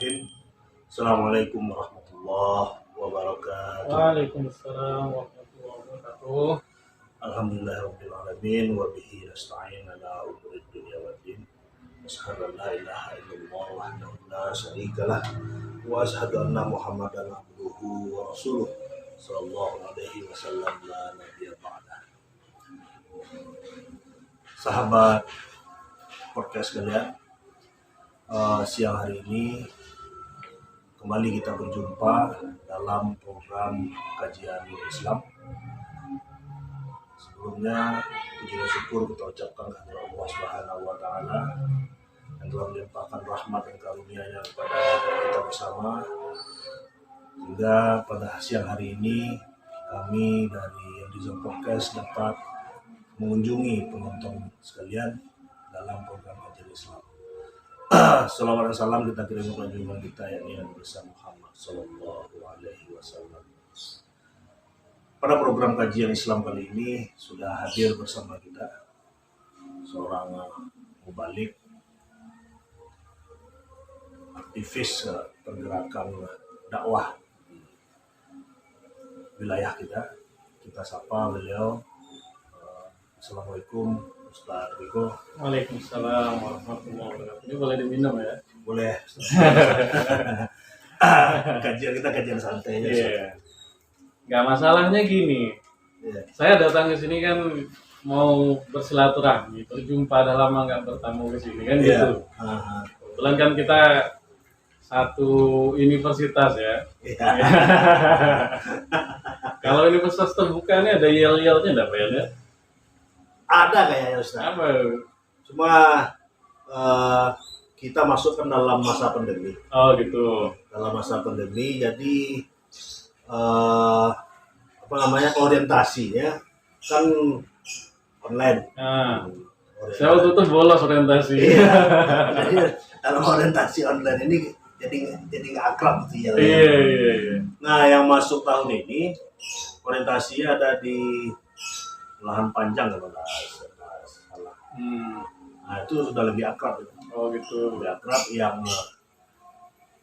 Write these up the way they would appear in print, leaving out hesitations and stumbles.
Bismillahirrahmanirrahim. Assalamualaikum warahmatullahi wabarakatuh. Waalaikumsalam warahmatullahi wabarakatuh. Alhamdulillahirabbil alamin wa bihi nasta'in ala umurid dunya waddin. Asyhadu an la ilaha illallah wahdahu la syarikalah wa asyhadu anna Muhammadan abduhu wa rasuluh sallallahu alaihi wasallam la nabiyya ba'da. Sahabat podcast kalian, siang hari ini kembali kita berjumpa dalam program kajian Islam. Sebelumnya puji dan syukur kita ucapkan kepada Allah Subhanahu wa taala yang telah melimpahkan rahmat dan karunia-Nya kepada kita bersama, hingga pada siang hari ini kami dari Rizal Podcast dapat mengunjungi penonton sekalian dalam program kajian Islam. Salawat dan salam kita kirim kepada junjungan kita, yakni Nabi besar Muhammad Sallallahu Alaihi Wasallam. Pada program kajian Islam kali ini sudah hadir bersama kita seorang mubalik, aktivis pergerakan dakwah di wilayah kita. Kita sapa beliau. Assalamualaikum Ustaz Riko. Waalaikumsalam warahmatullahi wabarakatuh. Ini boleh diminum ya? Boleh. Kajian kita kajian santai ya. Iya. Nggak masalahnya gini. Yeah. Saya datang ke sini kan mau bersilaturahmi, berjumpa, dah lama nggak bertamu ke sini kan gitu. Kebetulan kan kita satu universitas ya. Yeah. Kalau universitas terbuka ini ada yel-yelnya enggak Pak ya? Ada kayaknya Ustaz. Apa? Cuma kita masuk kan dalam masa pandemi. Oh gitu. Dalam masa pandemi, jadi orientasinya kan online. Nah, saya waktu itu bolos orientasi. Iya. Jadi dalam orientasi online ini jadi nggak akrab gitu ya. Iya. Nah, yang masuk tahun ini orientasinya ada di lahan panjang kalau nggak salah. Nah, itu sudah lebih akrab. Oh gitu. Lebih akrab, yang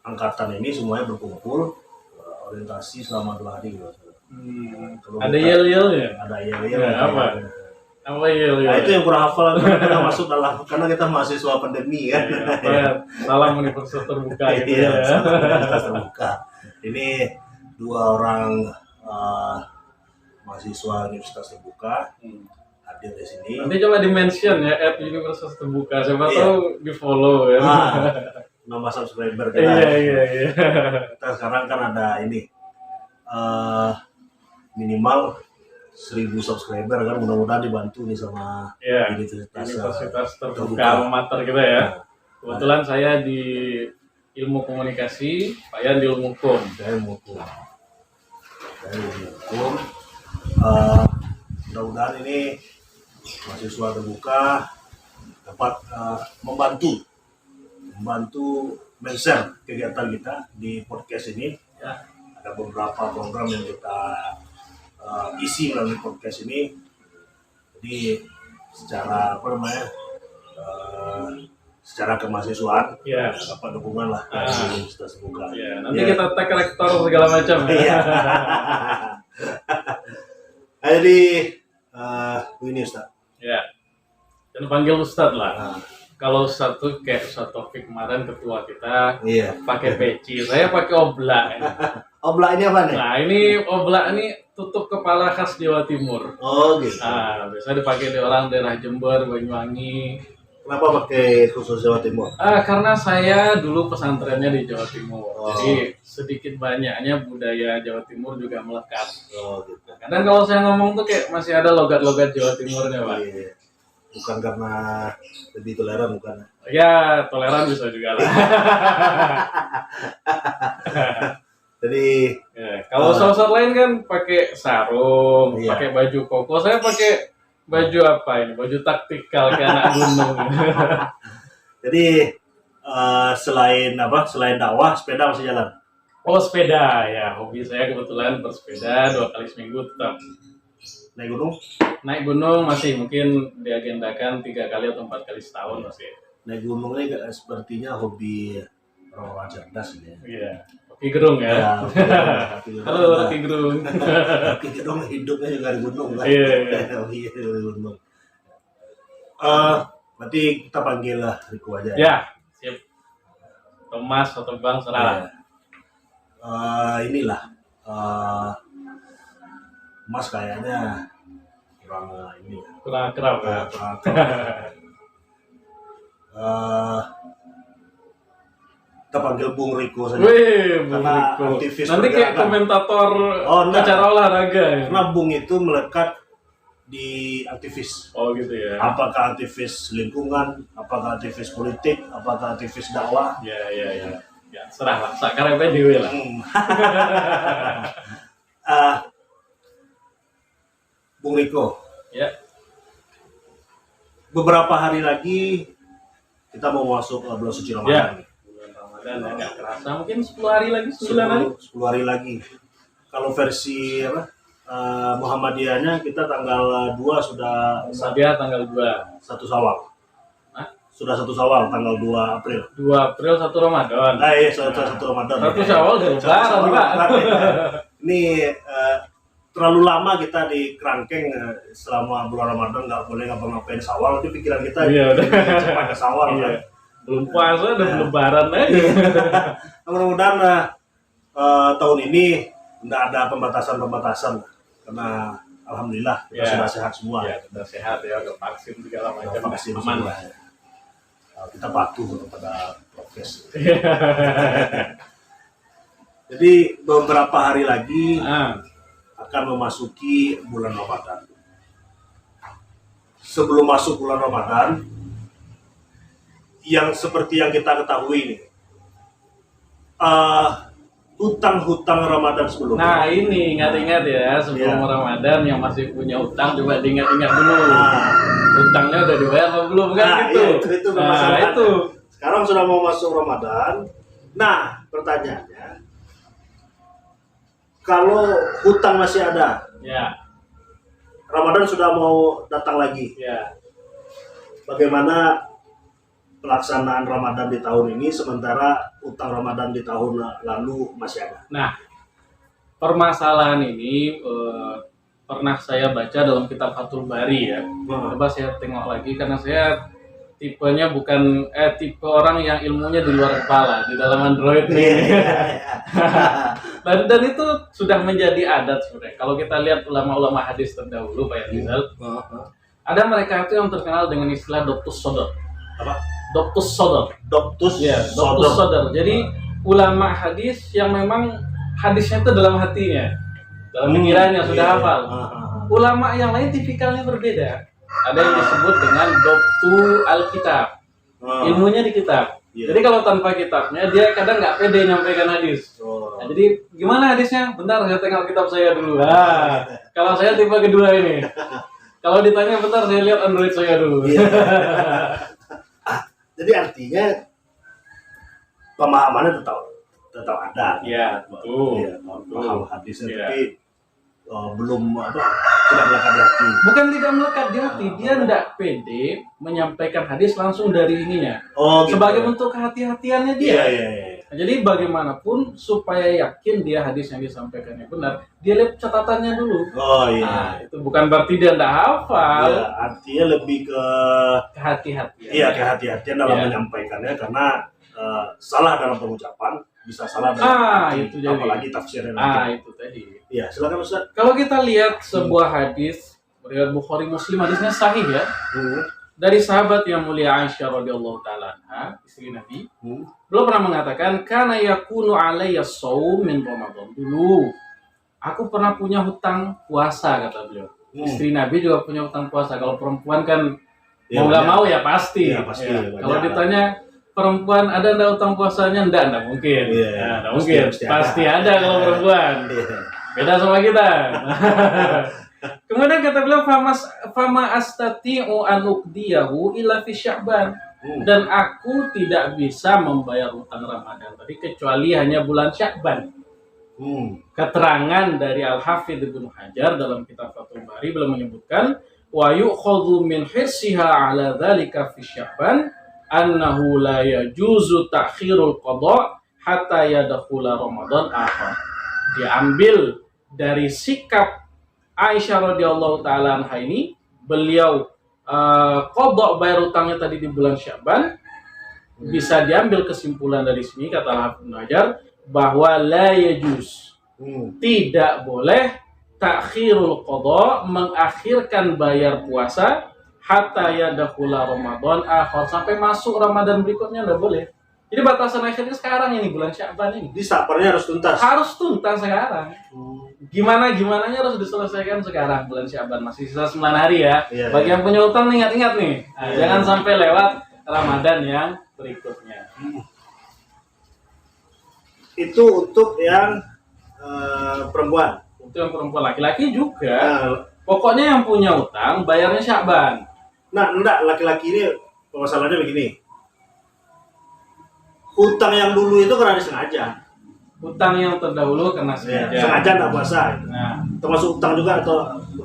angkatan ini semuanya berkumpul orientasi selama 2 hari gitu. Ada yel-yelnya? Ada yel-yel. Ya, apa? Apa yel-yel? Nah, itu yang kurang hafal kita masuk dalam, karena kita mahasiswa pandemi kan. Ya, salam universitas terbuka gitu Iya, ya. universitas terbuka. Ini 2 orang mahasiswa universitas terbuka hadir di sini. Nanti coba di-mention ya @universitas terbuka. Siapa Iya. tahu di-follow ya. Nama subscriber kita. Iya. Kita sekarang kan ada ini minimal 1000 subscriber kan, mudah-mudahan dibantu nih sama Iya. Universitas terbuka mater kita ya. Kebetulan saya di ilmu komunikasi, Pak Yan di ilmu hukum. Saya ilmu hukum. Mudah-mudahan ini mahasiswa terbuka dapat membantu men-share kegiatan kita di podcast ini. Ya, ada beberapa program yang kita isi melalui podcast ini. Jadi secara secara kemahasiswaan, ya, dapat dukungan lah dari universitas terbuka. Ya, nanti kita tag rektor segala macam. Iya. Jadi ini Ustaz. Ya. Dan panggil Ustadz lah. Kalau Ustadz tuh kayak Ustadz Taufik kemarin ketua kita, Iya. pakai peci. Saya pakai oblak. Oblak ini apa nih? Nah, ini oblak ini tutup kepala khas Jawa Timur. Oh gitu. Nah, biasa dipakai di orang daerah Jember, Banyuwangi. Kenapa pakai khusus Jawa Timur? Karena saya dulu pesantrennya di Jawa Timur. Oh. Jadi sedikit banyaknya budaya Jawa Timur juga melekat. Oh gitu. Kadang kalau saya ngomong tuh kayak masih ada logat-logat Jawa Timurnya, Pak. Iya. Bukan karena lebih toleran, bukan? Ya, toleran bisa juga lah. Jadi Kalau ustadz lain kan pakai sarung, Iya. pakai baju koko. Saya pakai baju apa ini? Baju taktikal kayak anak gunung. Jadi selain dakwah, sepeda masih jalan. Oh, sepeda ya. Hobi saya kebetulan bersepeda 2 kali seminggu tetap. Naik gunung? Naik gunung masih mungkin diagendakan 3 kali atau 4 kali setahun masih. Naik gunung ini sepertinya hobi orang cerdas ini. Iya. Rocky Gerung ya. Ya, Halo Rocky Gerung. Rocky Gerung hidupnya juga di gunung kan. Iya. Iya, di gunung. Berarti kita panggil lah Riko aja. Ya, siap. Thomas atau Bang serah. Inilah Mas kayaknya kurang ini ya. Kurang kerap ya. Kurang akrab. Kita panggil Bung Riko saja. Wih, Bung Karena Riko. aktivis Nanti kayak pergerakan. komentator enggak. acara olahraga ya. Karena Bung itu melekat di aktivis. Oh gitu ya. Apakah aktivis lingkungan, apakah aktivis politik, apakah aktivis dakwah. Ya. Ya, serah lah. Sakarepnya dewe lah. Bung Riko, Ya. beberapa hari lagi kita mau masuk bulan suci Ya. Ramadan. Bulan Ramadan ya nggak kerasa. Mungkin 10 hari lagi, 9 hari. 10 hari lagi. Kalau versi Muhammadiyahnya kita tanggal 2 sudah Dia tanggal 2. 1 Syawal. Hah? Sudah 1 Syawal tanggal 2 April. 2 April 1 Ramadan. Iya, sudah 1 Ramadan. 1 Syawal udah Satu lebaran, Syawal Pak. lebaran, ya. Ini terlalu lama kita di kerangkeng selama bulan Ramadan, nggak boleh ngapa-ngapain Syawal. Nanti pikiran kita Iya, udah. cepat ke Syawal Iya. kan. Belum puasa udah Ya. lebaran aja. Nah, mudah-mudahan tahun ini nggak ada pembatasan karena alhamdulillah kita Ya. sudah sehat semua. Ya, udah sehat ya, udah vaksin segala Kita macam. vaksin Aman semua. lah. Kita patuh kepada prokes. Jadi beberapa hari lagi Ah, akan memasuki bulan Ramadan. Sebelum masuk bulan Ramadan, yang seperti yang kita ketahui nih, hutang-hutang Ramadan sebelumnya. nah ini ingat-ingat ya, sebelum Iya. Ramadan yang masih punya utang coba diingat-ingat dulu. Nah, Utangnya udah dibayar apa belum kan Nah, gitu. iya, itu Nah, permasalahan. itu. Sekarang sudah mau masuk Ramadan. Nah, pertanyaannya, kalau hutang masih ada, Ya, Ramadan sudah mau datang lagi, ya. bagaimana pelaksanaan Ramadan di tahun ini sementara utang Ramadan di tahun lalu masih ada? Nah, permasalahan ini pernah saya baca dalam kitab Fathul Bari ya. Coba saya tengok lagi karena saya tipenya bukan tipe orang yang ilmunya di luar kepala, di dalam Android nih. Dan itu sudah menjadi adat sebenarnya. Kalau kita lihat ulama-ulama hadis terdahulu, Pak Rizal, ada mereka itu yang terkenal dengan istilah Doktus Sodor. Apa? Doktus Sodor. Doktus Ya, Doktus Sodor. Jadi ulama hadis yang memang hadisnya itu dalam hatinya, dalam pikirannya sudah Iya, hafal. iya. Ulama yang lain tipikalnya berbeda. Ada yang disebut dengan Doktu Alkitab. Ilmunya di kitab. Iya. Jadi kalau tanpa kitabnya dia kadang nggak pede nyampaikan hadis. Nah, jadi gimana hadisnya? Bentar saya tengok kitab saya dulu. Nah, kalau saya tipe kedua ini. Kalau ditanya bentar saya lihat Android saya dulu. Iya. Jadi artinya pemahamannya tetap ada. Iya, betul. Iya, paham hadisnya, Iya. tapi belum tidak melekat di hati. Bukan tidak melekat di hati, dia tidak pede menyampaikan hadis langsung dari ininya. Oh, gitu. Sebagai bentuk kehati-hatiannya Iya, dia. iya, iya. Nah, jadi bagaimanapun supaya yakin dia hadis yang disampaikannya benar, dia lihat catatannya dulu. Oh iya. Nah, itu bukan berarti dia tidak hafal. Iya, artinya lebih ke Kehati-hatian. iya kehati-hatian dalam Iya. menyampaikannya karena salah dalam pengucapan bisa salah dalam arti, itu jadi. apalagi tafsirnya Ah, nanti. itu tadi. Iya, silakan Ustaz. Kalau kita lihat sebuah hadis riwayat Bukhari Muslim, hadisnya sahih ya, Hmm. dari sahabat yang mulia Aisyah radhiyallahu taala anha, istri Nabi. Hmm. Beliau pernah mengatakan, "Kana yakunu alayya shaum min Ramadan." Dulu aku pernah punya hutang puasa, kata beliau. Istri Nabi juga punya hutang puasa. Kalau perempuan kan Ya, mau nggak banyak. mau ya pasti. Ya, pasti, Ya. banyak. Kalau ditanya perempuan ada nggak hutang puasanya? Enggak mungkin. Iya, Ya, nggak pasti- mungkin. pasti Pasti ada. ada kalau perempuan. Iya. Beda sama kita. Kemudian kata beliau, fama astati'u an uqdiyahu illa fi Sya'ban. Hmm. Dan aku tidak bisa membayar hutang Ramadan tadi kecuali hanya bulan Sya'ban. Hmm. Keterangan dari Al-Hafidz Ibnu Hajar dalam kitab Fathul Bari beliau menyebutkan wa yu'khadhu min hirsiha 'ala dzalika fi Sya'ban annahu la yajuzu ta'khirul qada hatta yadkhula Ramadan akhar. Diambil dari sikap Aisyah radhiyallahu taala anha ini, beliau qada bayar utangnya tadi di bulan Sya'ban. Bisa diambil kesimpulan dari sini kata Al-Hafidz Ibnu Hajar bahwa la yajuz, tidak boleh ta'khirul qada, mengakhirkan bayar puasa hatta yadkhula Ramadan akhar, sampai masuk Ramadan berikutnya enggak boleh. Jadi batasan akhirnya sekarang ini bulan Sya'ban ini. Jadi sabarnya harus tuntas. Harus tuntas sekarang. Gimananya harus diselesaikan sekarang bulan Sya'ban, masih sisa 9 hari ya. Iya, Bagi iya. yang punya utang ingat-ingat nih. Nah, Iya, jangan iya. sampai lewat Ramadan yang berikutnya. Itu untuk yang perempuan. Untuk yang perempuan, laki-laki juga. Nah, Pokoknya yang punya utang bayarnya Sya'ban. enggak, laki-laki ini masalahnya begini. Hutang yang dulu itu karena disengaja. Utang yang terdahulu kena Ya, sengaja. sengaja enggak puasa. Nah, Termasuk utang juga atau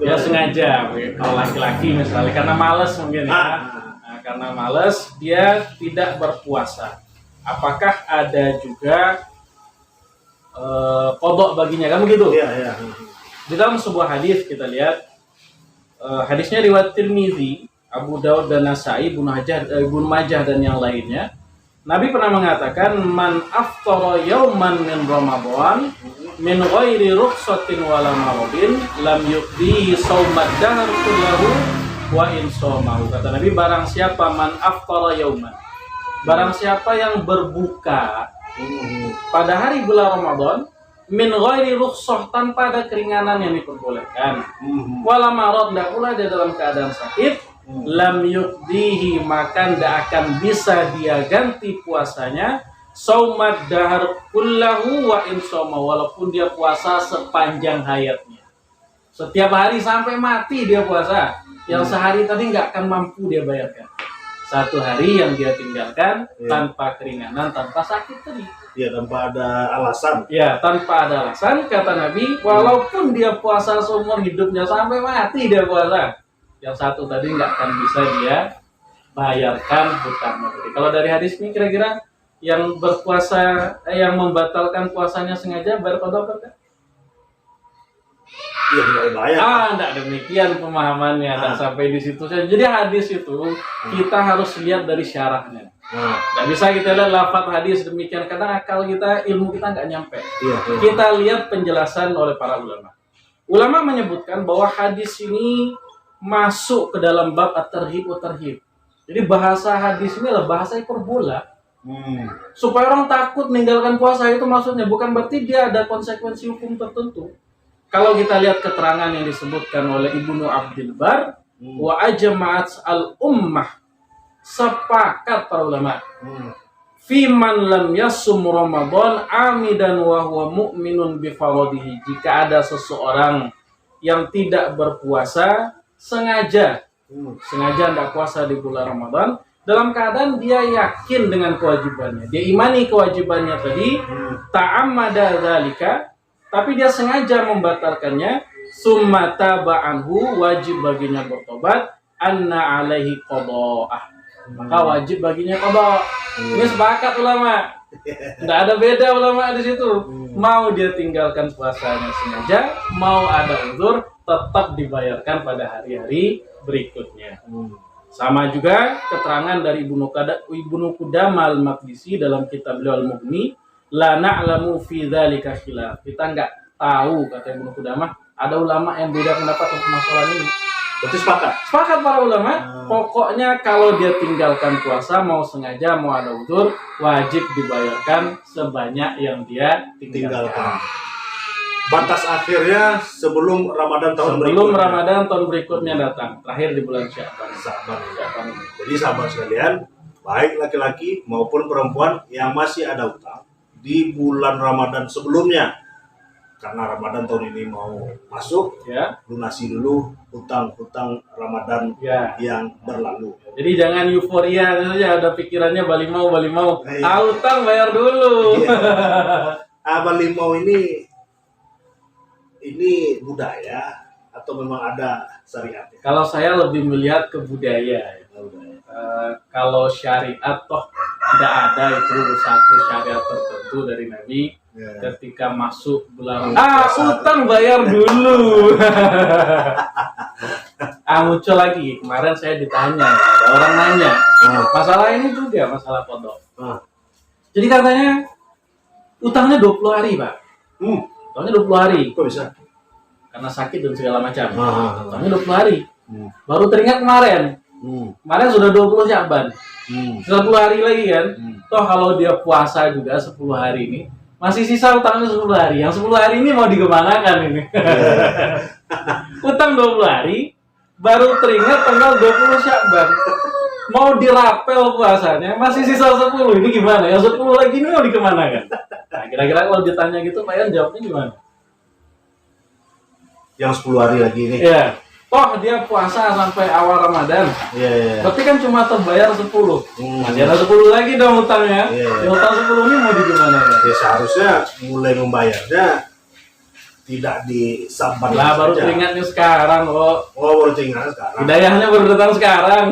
ya sengaja. Kalau laki-laki misalnya karena malas mungkin ya. Ah. Nah, karena malas dia tidak berpuasa. Apakah ada juga qada baginya, kan begitu? Iya, iya. Di dalam sebuah hadis kita lihat, hadisnya riwayat Tirmizi, Abu Daud dan Nasai, Ibnu Majah dan yang lainnya. Nabi pernah mengatakan, man aftara yauman min Ramadan min ghairi rukhsatin wala maradin lam yuqdi shaumad dahr kullahu wa in shamahu. Kata Nabi, barang siapa man aftara yauman, barang siapa yang berbuka pada hari bulan Ramadan min ghairi rukhsah, tanpa ada keringanan yang diperbolehkan, wala marad, tidak pula dia dalam keadaan sakit, lam yukdihi, maka tidak akan bisa dia ganti puasanya saumad dahar kullahu wa insoma, walaupun dia puasa sepanjang hayatnya, setiap hari sampai mati dia puasa. Yang sehari tadi nggak akan mampu dia bayarkan. Satu hari yang dia tinggalkan tanpa keringanan, tanpa sakit tadi. Ya, tanpa ada alasan. Ya, tanpa ada alasan, kata Nabi, walaupun dia puasa seumur hidupnya sampai mati dia puasa, yang satu tadi nggak akan bisa dia bayarkan hutangnya. Jadi kalau dari hadis ini kira-kira yang berpuasa, yang membatalkan puasanya sengaja bayar qada apa? Iya, tidak bayar. Enggak demikian pemahamannya, dan sampai di situ saja. Jadi hadis itu kita harus lihat dari syarahnya. Nggak bisa kita lihat lafaz hadis demikian, kadang akal kita, ilmu kita nggak nyampe. Iya, iya. Kita lihat penjelasan oleh para ulama. Ulama menyebutkan bahwa hadis ini masuk ke dalam bab at-tarhib wa tarhib. Jadi bahasa hadis ini adalah bahasa hiperbola. Supaya orang takut meninggalkan puasa, itu maksudnya, bukan berarti dia ada konsekuensi hukum tertentu. Kalau kita lihat keterangan yang disebutkan oleh Ibnu Abdul Bar, wa ajma'at al-ummah, sepakat para ulama, fi man lam yasum Ramadan amidan wa huwa mu'minun bi faradihi, jika ada seseorang yang tidak berpuasa sengaja tidak puasa di bulan Ramadan, dalam keadaan dia yakin dengan kewajibannya, dia imani kewajibannya tadi, ta'ammada dzalika, tapi dia sengaja membatalkannya, summa taba'anhu, wajib baginya bertobat, anna alaihi qada'ah, maka wajib baginya qada. Ini sepakat ulama. Tidak ada beda ulama di situ. Mau dia tinggalkan puasanya sengaja, mau ada uzur, tetap dibayarkan pada hari-hari berikutnya. Sama juga keterangan dari Ibnu Qudamah al-Maqdisi dalam kitab beliau Al-Mughni, la na'lamu fi dzalika khilaf. Kita enggak tahu, kata Ibnu Qudamah, ada ulama yang beda pendapat untuk masalah ini. Berarti sepakat. Sepakat para ulama, pokoknya kalau dia tinggalkan puasa, mau sengaja mau ada uzur, wajib dibayarkan sebanyak yang dia tinggalkan. Batas akhirnya sebelum Ramadan tahun Sebelum berikutnya. Ramadan tahun berikutnya datang, terakhir di bulan Sya'ban. Sya'ban. Jadi sahabat sekalian, baik laki-laki maupun perempuan yang masih ada utang di bulan Ramadan sebelumnya, karena Ramadan tahun ini mau masuk, Ya, lunasi dulu hutang-hutang Ramadan ya. yang berlalu. Jadi jangan euforia saja, ada pikirannya bali mau. Iya. Utang bayar dulu. Iya. Abal limau ini budaya atau memang ada syariatnya? Kalau saya lebih melihat ke budaya. kalau syariat toh tidak ada itu satu syariat tertentu dari Nabi. Ketika masuk bulan utang bayar dulu. Muncul lagi kemarin saya ditanya, ada orang nanya masalah ini juga, masalah kodok. Jadi katanya utangnya 20 hari Pak. Utangnya 20 hari. Kok bisa? Karena sakit dan segala macam. Utangnya 20 hari. Baru teringat kemarin. Kemarin sudah 20 Sya'ban. 10 hari lagi kan. Toh kalau dia puasa juga 10 hari ini, masih sisa utangnya 10 hari. Yang 10 hari ini mau dikemanakan ini? Utang 20 hari, baru teringat tanggal 20 Sya'ban. Mau dirapel puasanya, masih sisa 10. Ini gimana? Yang 10 lagi ini mau dikemanakan? Nah, kira-kira kalau ditanya gitu, Pak Yan jawabnya gimana? Yang 10 hari lagi ini. Iya. Toh dia puasa sampai awal Ramadan. Iya. Berarti kan cuma terbayar 10. Masih ada 10 lagi dong utangnya. Yang utang 10 ini mau digimanakan? Ya seharusnya mulai membayarnya tidak di Saban Lah baru teringatnya sekarang kok. baru teringat sekarang. Hidayahnya baru datang sekarang.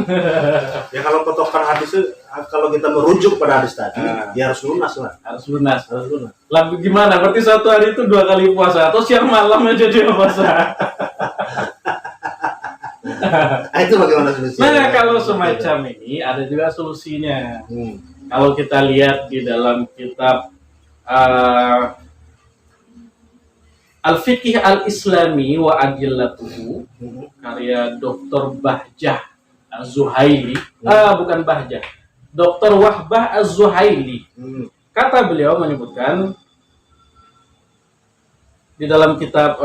Ya kalau patokan hadis itu, kalau kita merujuk pada hadis tadi, ya harus lunas lah. Harus lunas. Lah gimana? Berarti satu hari itu 2 kali puasa atau siang malam aja dia puasa? Itu bagaimana solusinya? Nah kalau semacam ini ada juga solusinya. Kalau kita lihat di dalam kitab Al-Fiqh Al-Islami wa Adillatuhu, karya Dr. Bahjah Az-Zuhaili, bukan Bahjah, Dr. Wahbah Az-Zuhaili. Kata beliau menyebutkan di dalam kitab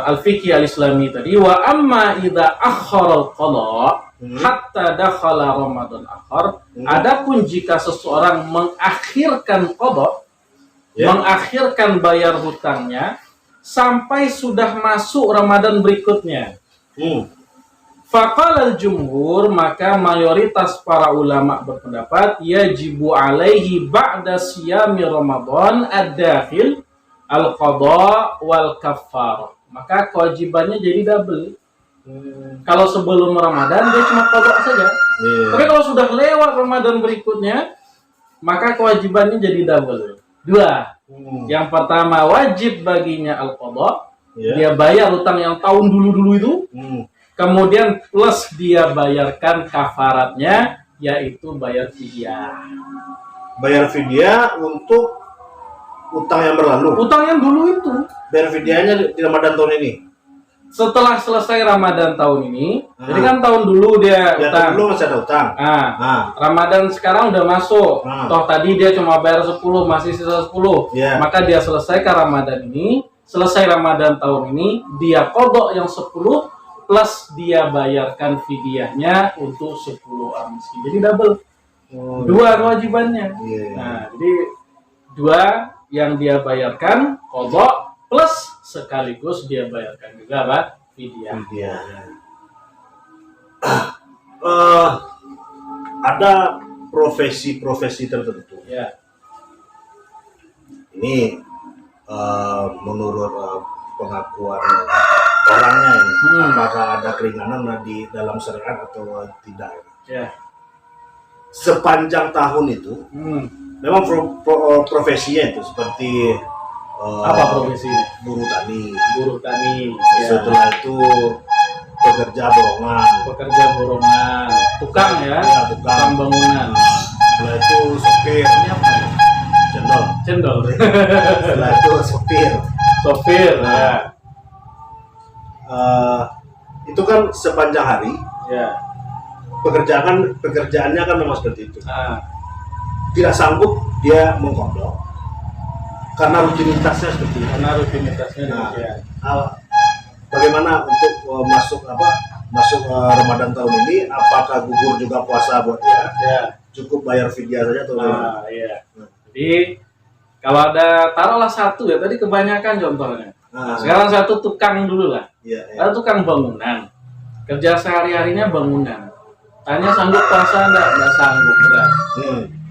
Al-Fiqh Al-Islami tadi, wa amma idza akhara al-qada hatta dakhala Ramadan akhar. Adapun jika seseorang mengakhirkan qada, mengakhirkan bayar hutangnya sampai sudah masuk Ramadan berikutnya. Faqala al-jumhur, maka mayoritas para ulama berpendapat yajibu alaihi ba'da siyami Ramadan ad-dakhil al-qada wal kaffar. Maka kewajibannya jadi double. Kalau sebelum Ramadan dia cuma qada saja. Tapi kalau sudah lewat Ramadan berikutnya, maka kewajibannya jadi double. 2. Yang pertama wajib baginya al-qada. Dia bayar utang yang tahun dulu-dulu itu. Kemudian plus dia bayarkan kafaratnya, yaitu bayar fidyah. Bayar fidyah untuk utang yang berlalu. Utang yang dulu itu. Bayar fidyahnya di Ramadan tahun ini. Setelah selesai Ramadan tahun ini, jadi kan tahun dulu dia utang. Tahun dulu masih ada utang. Ramadan sekarang udah masuk. Toh tadi dia cuma bayar 10, masih sisa 10. Maka dia selesaikan Ramadan ini, selesai Ramadan tahun ini, dia kodok yang 10 plus dia bayarkan fidyahnya untuk 10 orang miskin. Jadi double. 2 kewajibannya. Nah, jadi 2 yang dia bayarkan kodok plus sekaligus dia bayarkan juga Pak fidyah. Ada profesi-profesi tertentu. Ini menurut pengakuan orangnya ini, apakah ada keringanan di dalam syariat atau tidak? Sepanjang tahun itu, memang profesinya itu seperti apa profesinya? Buruh tani. Setelah itu pekerja borongan, tukang tukang bangunan. Setelah itu sopir. Ini apa? Cendol. Setelah itu sopir. Itu kan sepanjang hari. Pekerjaannya kan memang seperti itu. Tidak sanggup dia mengkodok karena rutinitasnya seperti itu. Bagaimana untuk masuk Ramadan tahun ini? Apakah gugur juga puasa buat dia? Cukup bayar fidyah saja atau Jadi kalau ada taruhlah satu ya, tadi kebanyakan contohnya. Sekarang satu tukang dulu lah. Ada tukang bangunan. Kerja sehari-harinya bangunan. Tanya sanggup puasa enggak sanggup, berat.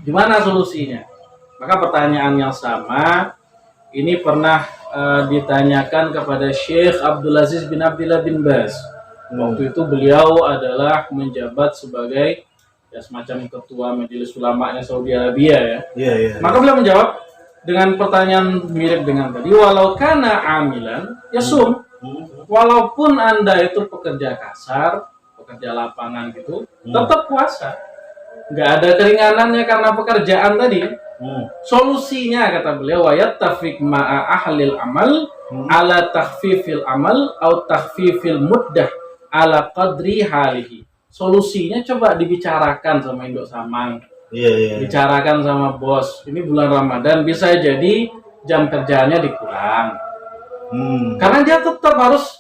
Gimana solusinya? Maka pertanyaan yang sama ini pernah ditanyakan kepada Syekh Abdul Aziz bin Abdillah bin Baz. Waktu itu beliau adalah menjabat sebagai ya semacam ketua majelis ulamanya Saudi Arabia ya. Iya, iya. Maka beliau menjawab dengan pertanyaan mirip dengan tadi, walau kana amilan yasum, walaupun Anda itu pekerja kasar, pekerja lapangan gitu, tetap puasa. Nggak ada keringanannya karena pekerjaan tadi. Solusinya kata beliau, wayat tafiq ma'a ahlil amal ala takhfifil amal atau takhfifil muddah ala qadri halihi. Solusinya coba dibicarakan sama Induk Samang. Iya, iya. Bicarakan sama bos. Ini bulan Ramadan bisa jadi jam kerjanya dikurang. Karena dia tetap harus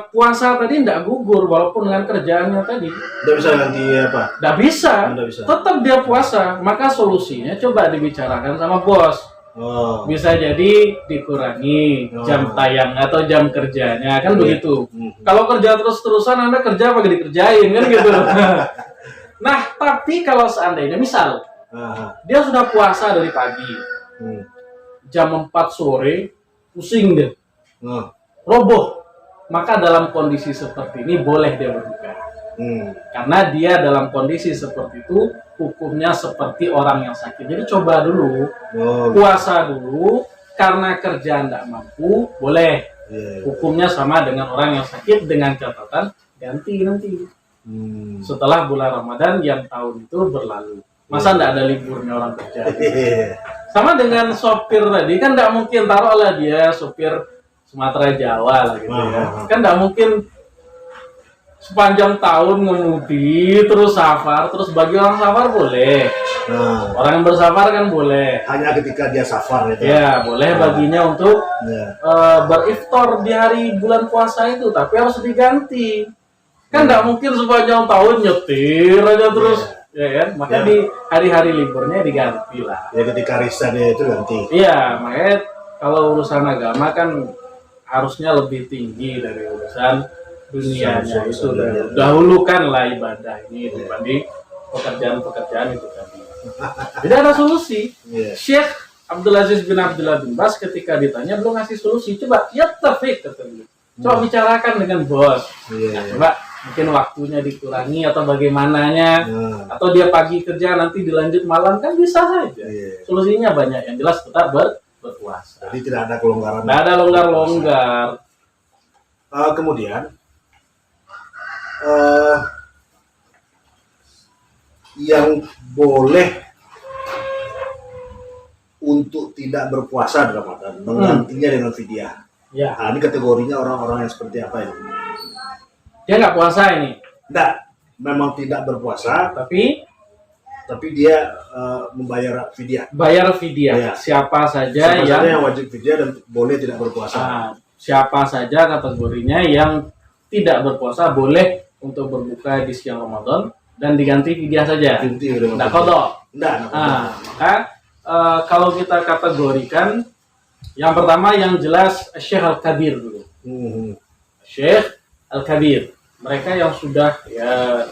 puasa tadi tidak gugur walaupun dengan kerjaannya tadi. Tidak bisa ganti apa? Tidak bisa. Nggak bisa. Tetap dia puasa. Maka solusinya coba dibicarakan sama bos. Oh. Bisa jadi dikurangi jam tayang atau jam kerjanya kan begitu. Kalau kerja terus-terusan Anda kerja apa dikerjain kan gitu. Nah, tapi kalau seandainya misal dia sudah puasa dari pagi, jam 4 sore pusing deh, roboh, maka dalam kondisi seperti ini boleh dia berbuka. Karena dia dalam kondisi seperti itu hukumnya seperti orang yang sakit. Jadi coba dulu puasa dulu, karena kerjaan tidak mampu boleh. Hukumnya sama dengan orang yang sakit dengan catatan ganti nanti setelah bulan Ramadan yang tahun itu berlalu. Masa tidak ada liburnya orang kerja? Sama dengan sopir tadi kan tidak mungkin, taruhlah dia sopir Sumatera Jawa lah gitu ya. Kan tidak mungkin sepanjang tahun mengemudi terus safar, terus bagi orang safar boleh. Orang yang bersafar kan boleh. Hanya ketika dia safar itu. Ya, boleh baginya untuk beriftar di hari bulan puasa itu, tapi harus diganti. Kan tidak mungkin sepanjang tahun nyetir aja terus, ya kan? Maka di hari-hari liburnya diganti lah. Ya ketika risa dia itu ganti. Iya, makanya kalau urusan agama kan harusnya lebih tinggi dari urusan dunianya itu. Dahulukanlah ibadah ini dibanding pekerjaan-pekerjaan itu tadi. Jadi ada solusi. Syekh Abdul Aziz bin Abdullah bin Bas ketika ditanya belum ngasih solusi. Coba ya tafik katanya. Coba bicarakan dengan bos. Nah, coba mungkin waktunya dikurangi atau bagaimananya, atau dia pagi kerja nanti dilanjut malam kan bisa saja. Solusinya banyak, yang jelas tetap berpuasa. Jadi tidak ada kelonggaran. Tidak ada longgar-longgar. Kemudian yang boleh untuk tidak berpuasa di Ramadan menggantinya dengan fidyah. Ya. Nah, ini kategorinya orang-orang yang seperti apa ini? Dia nggak puasa ini. Tidak, memang tidak berpuasa, Tapi dia membayar fidyah. bayar fidyah. Ya. Siapa saja yang wajib fidyah dan boleh tidak berpuasa. Siapa saja kategorinya yang tidak berpuasa boleh untuk berbuka di siang Ramadan dan diganti fidyah saja. Tidak kodok. Maka kalau kita kategorikan, yang pertama yang jelas Syekh Al-Kabir dulu. Syekh Al-Kabir. Mereka yang sudah ya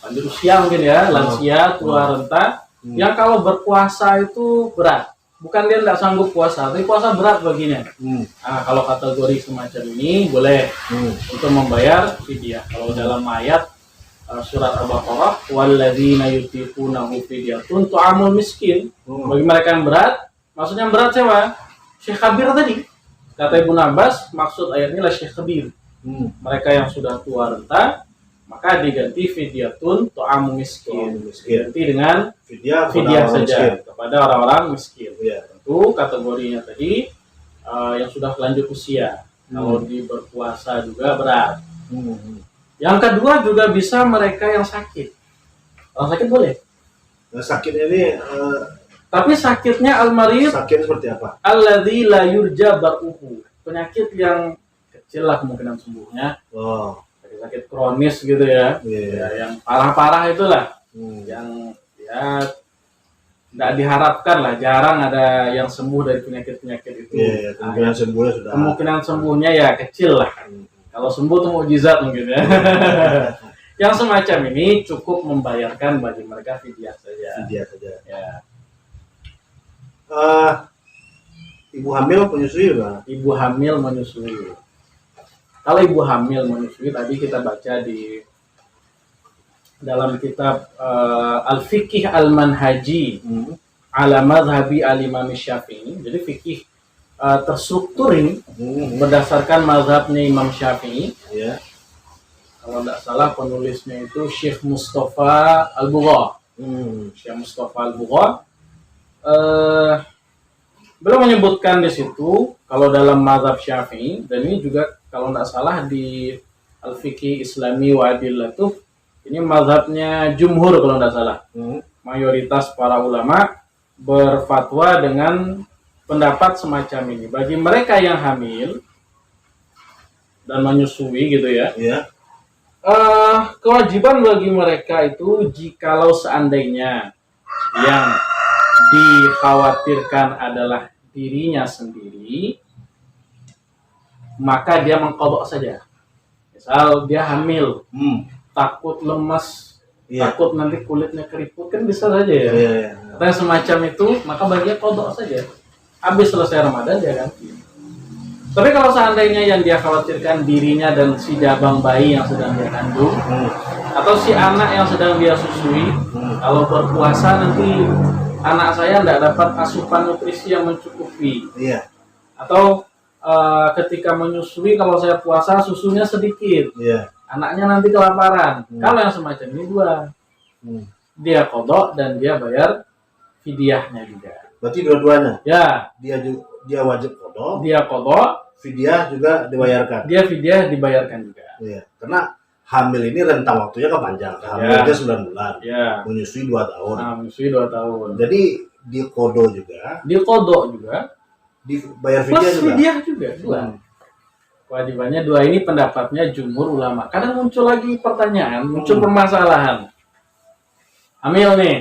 lanjut usia mungkin ya, lansia, tua renta, yang kalau berpuasa itu berat. Bukan dia tidak sanggup puasa, tapi puasa berat baginya. Nah, kalau kategori semacam ini boleh untuk membayar fidyah. Kalau dalam ayat surat Al-Baqarah, walladzina yutiqunahu fidyatun tu'amul miskin. Bagi mereka yang berat, maksudnya yang berat siapa? Syekh Kabir tadi. Kata Ibnu Abbas, maksud ayat ini adalah Syekh Kabir. Mereka yang sudah tua renta, maka diganti fidyatun tu'amul miskin. Diganti dengan fidyah saja kepada orang-orang miskin. Tentu kategorinya tadi yang sudah lanjut usia. Kalau di berpuasa juga berat. Yang kedua juga bisa mereka yang sakit. Orang sakit boleh. Sakit ini tapi sakitnya al-marid, sakit seperti apa? alladzi la yurja bar'uhu. Penyakit yang kecil lah kemungkinan sembuhnya. Sakit kronis gitu ya. Ya yang parah-parah itulah. Yang ya tidak diharapkan lah, jarang ada yang sembuh dari penyakit-penyakit itu. Kemungkinan sembuhnya sudah. Kemungkinan sembuhnya ya kecil lah. Kalau sembuh itu mukjizat mungkin ya. Yang semacam ini cukup membayarkan bagi mereka fidyah saja. Ya. Ibu hamil menyusui juga. Ibu hamil menyusui. Kalau ibu hamil menyusui tadi kita baca di dalam kitab Al-Fiqh Al-Manhaji ala madhabi al-Imam Syafi'i. Jadi fikih terstruktur ini berdasarkan mazhabnya Imam Syafi'i. Ya. Kalau tidak salah penulisnya itu Syekh Mustafa Al-Bugha. Syekh Mustafa Al-Bugha. Beliau menyebutkan di situ kalau dalam mazhab Syafi'i, dan ini juga kalau tidak salah di Al-Fiqh Islami wa Adillatuh, ini mazhabnya jumhur kalau tidak salah. Mayoritas para ulama berfatwa dengan pendapat semacam ini. Bagi mereka yang hamil dan menyusui gitu ya, kewajiban bagi mereka itu jikalau seandainya yang dikhawatirkan adalah dirinya sendiri, maka dia mengqadha saja. Misal dia hamil, takut lemas, takut nanti kulitnya keriput, kan bisa saja ya. Atau semacam itu, maka baginya qadha saja. Habis selesai Ramadan dia ganti. Tapi kalau seandainya yang dia khawatirkan dirinya dan si jabang bayi yang sedang dia kandung, atau si anak yang sedang dia susui, kalau berpuasa nanti anak saya tidak dapat asupan nutrisi yang mencukupi. Atau ketika menyusui kalau saya puasa susunya sedikit, anaknya nanti kelaparan. Kalau yang semacam ini dua, dia qadha dan dia bayar fidyahnya juga. Berarti dua-duanya? Ya. Dia wajib qadha. Dia qadha. Fidyah juga dibayarkan. Dia fidyah dibayarkan juga. Karena hamil ini rentang waktunya kan panjang. Hamil dia 9 bulan. Menyusui 2 tahun. Menyusui 2 tahun. Jadi di qadha juga. Di qadha juga. Dibayar fidyah plus juga. Fidyah juga. Kewajibannya dua. Ini pendapatnya jumhur ulama. Kadang muncul lagi pertanyaan, muncul permasalahan. Hamil nih.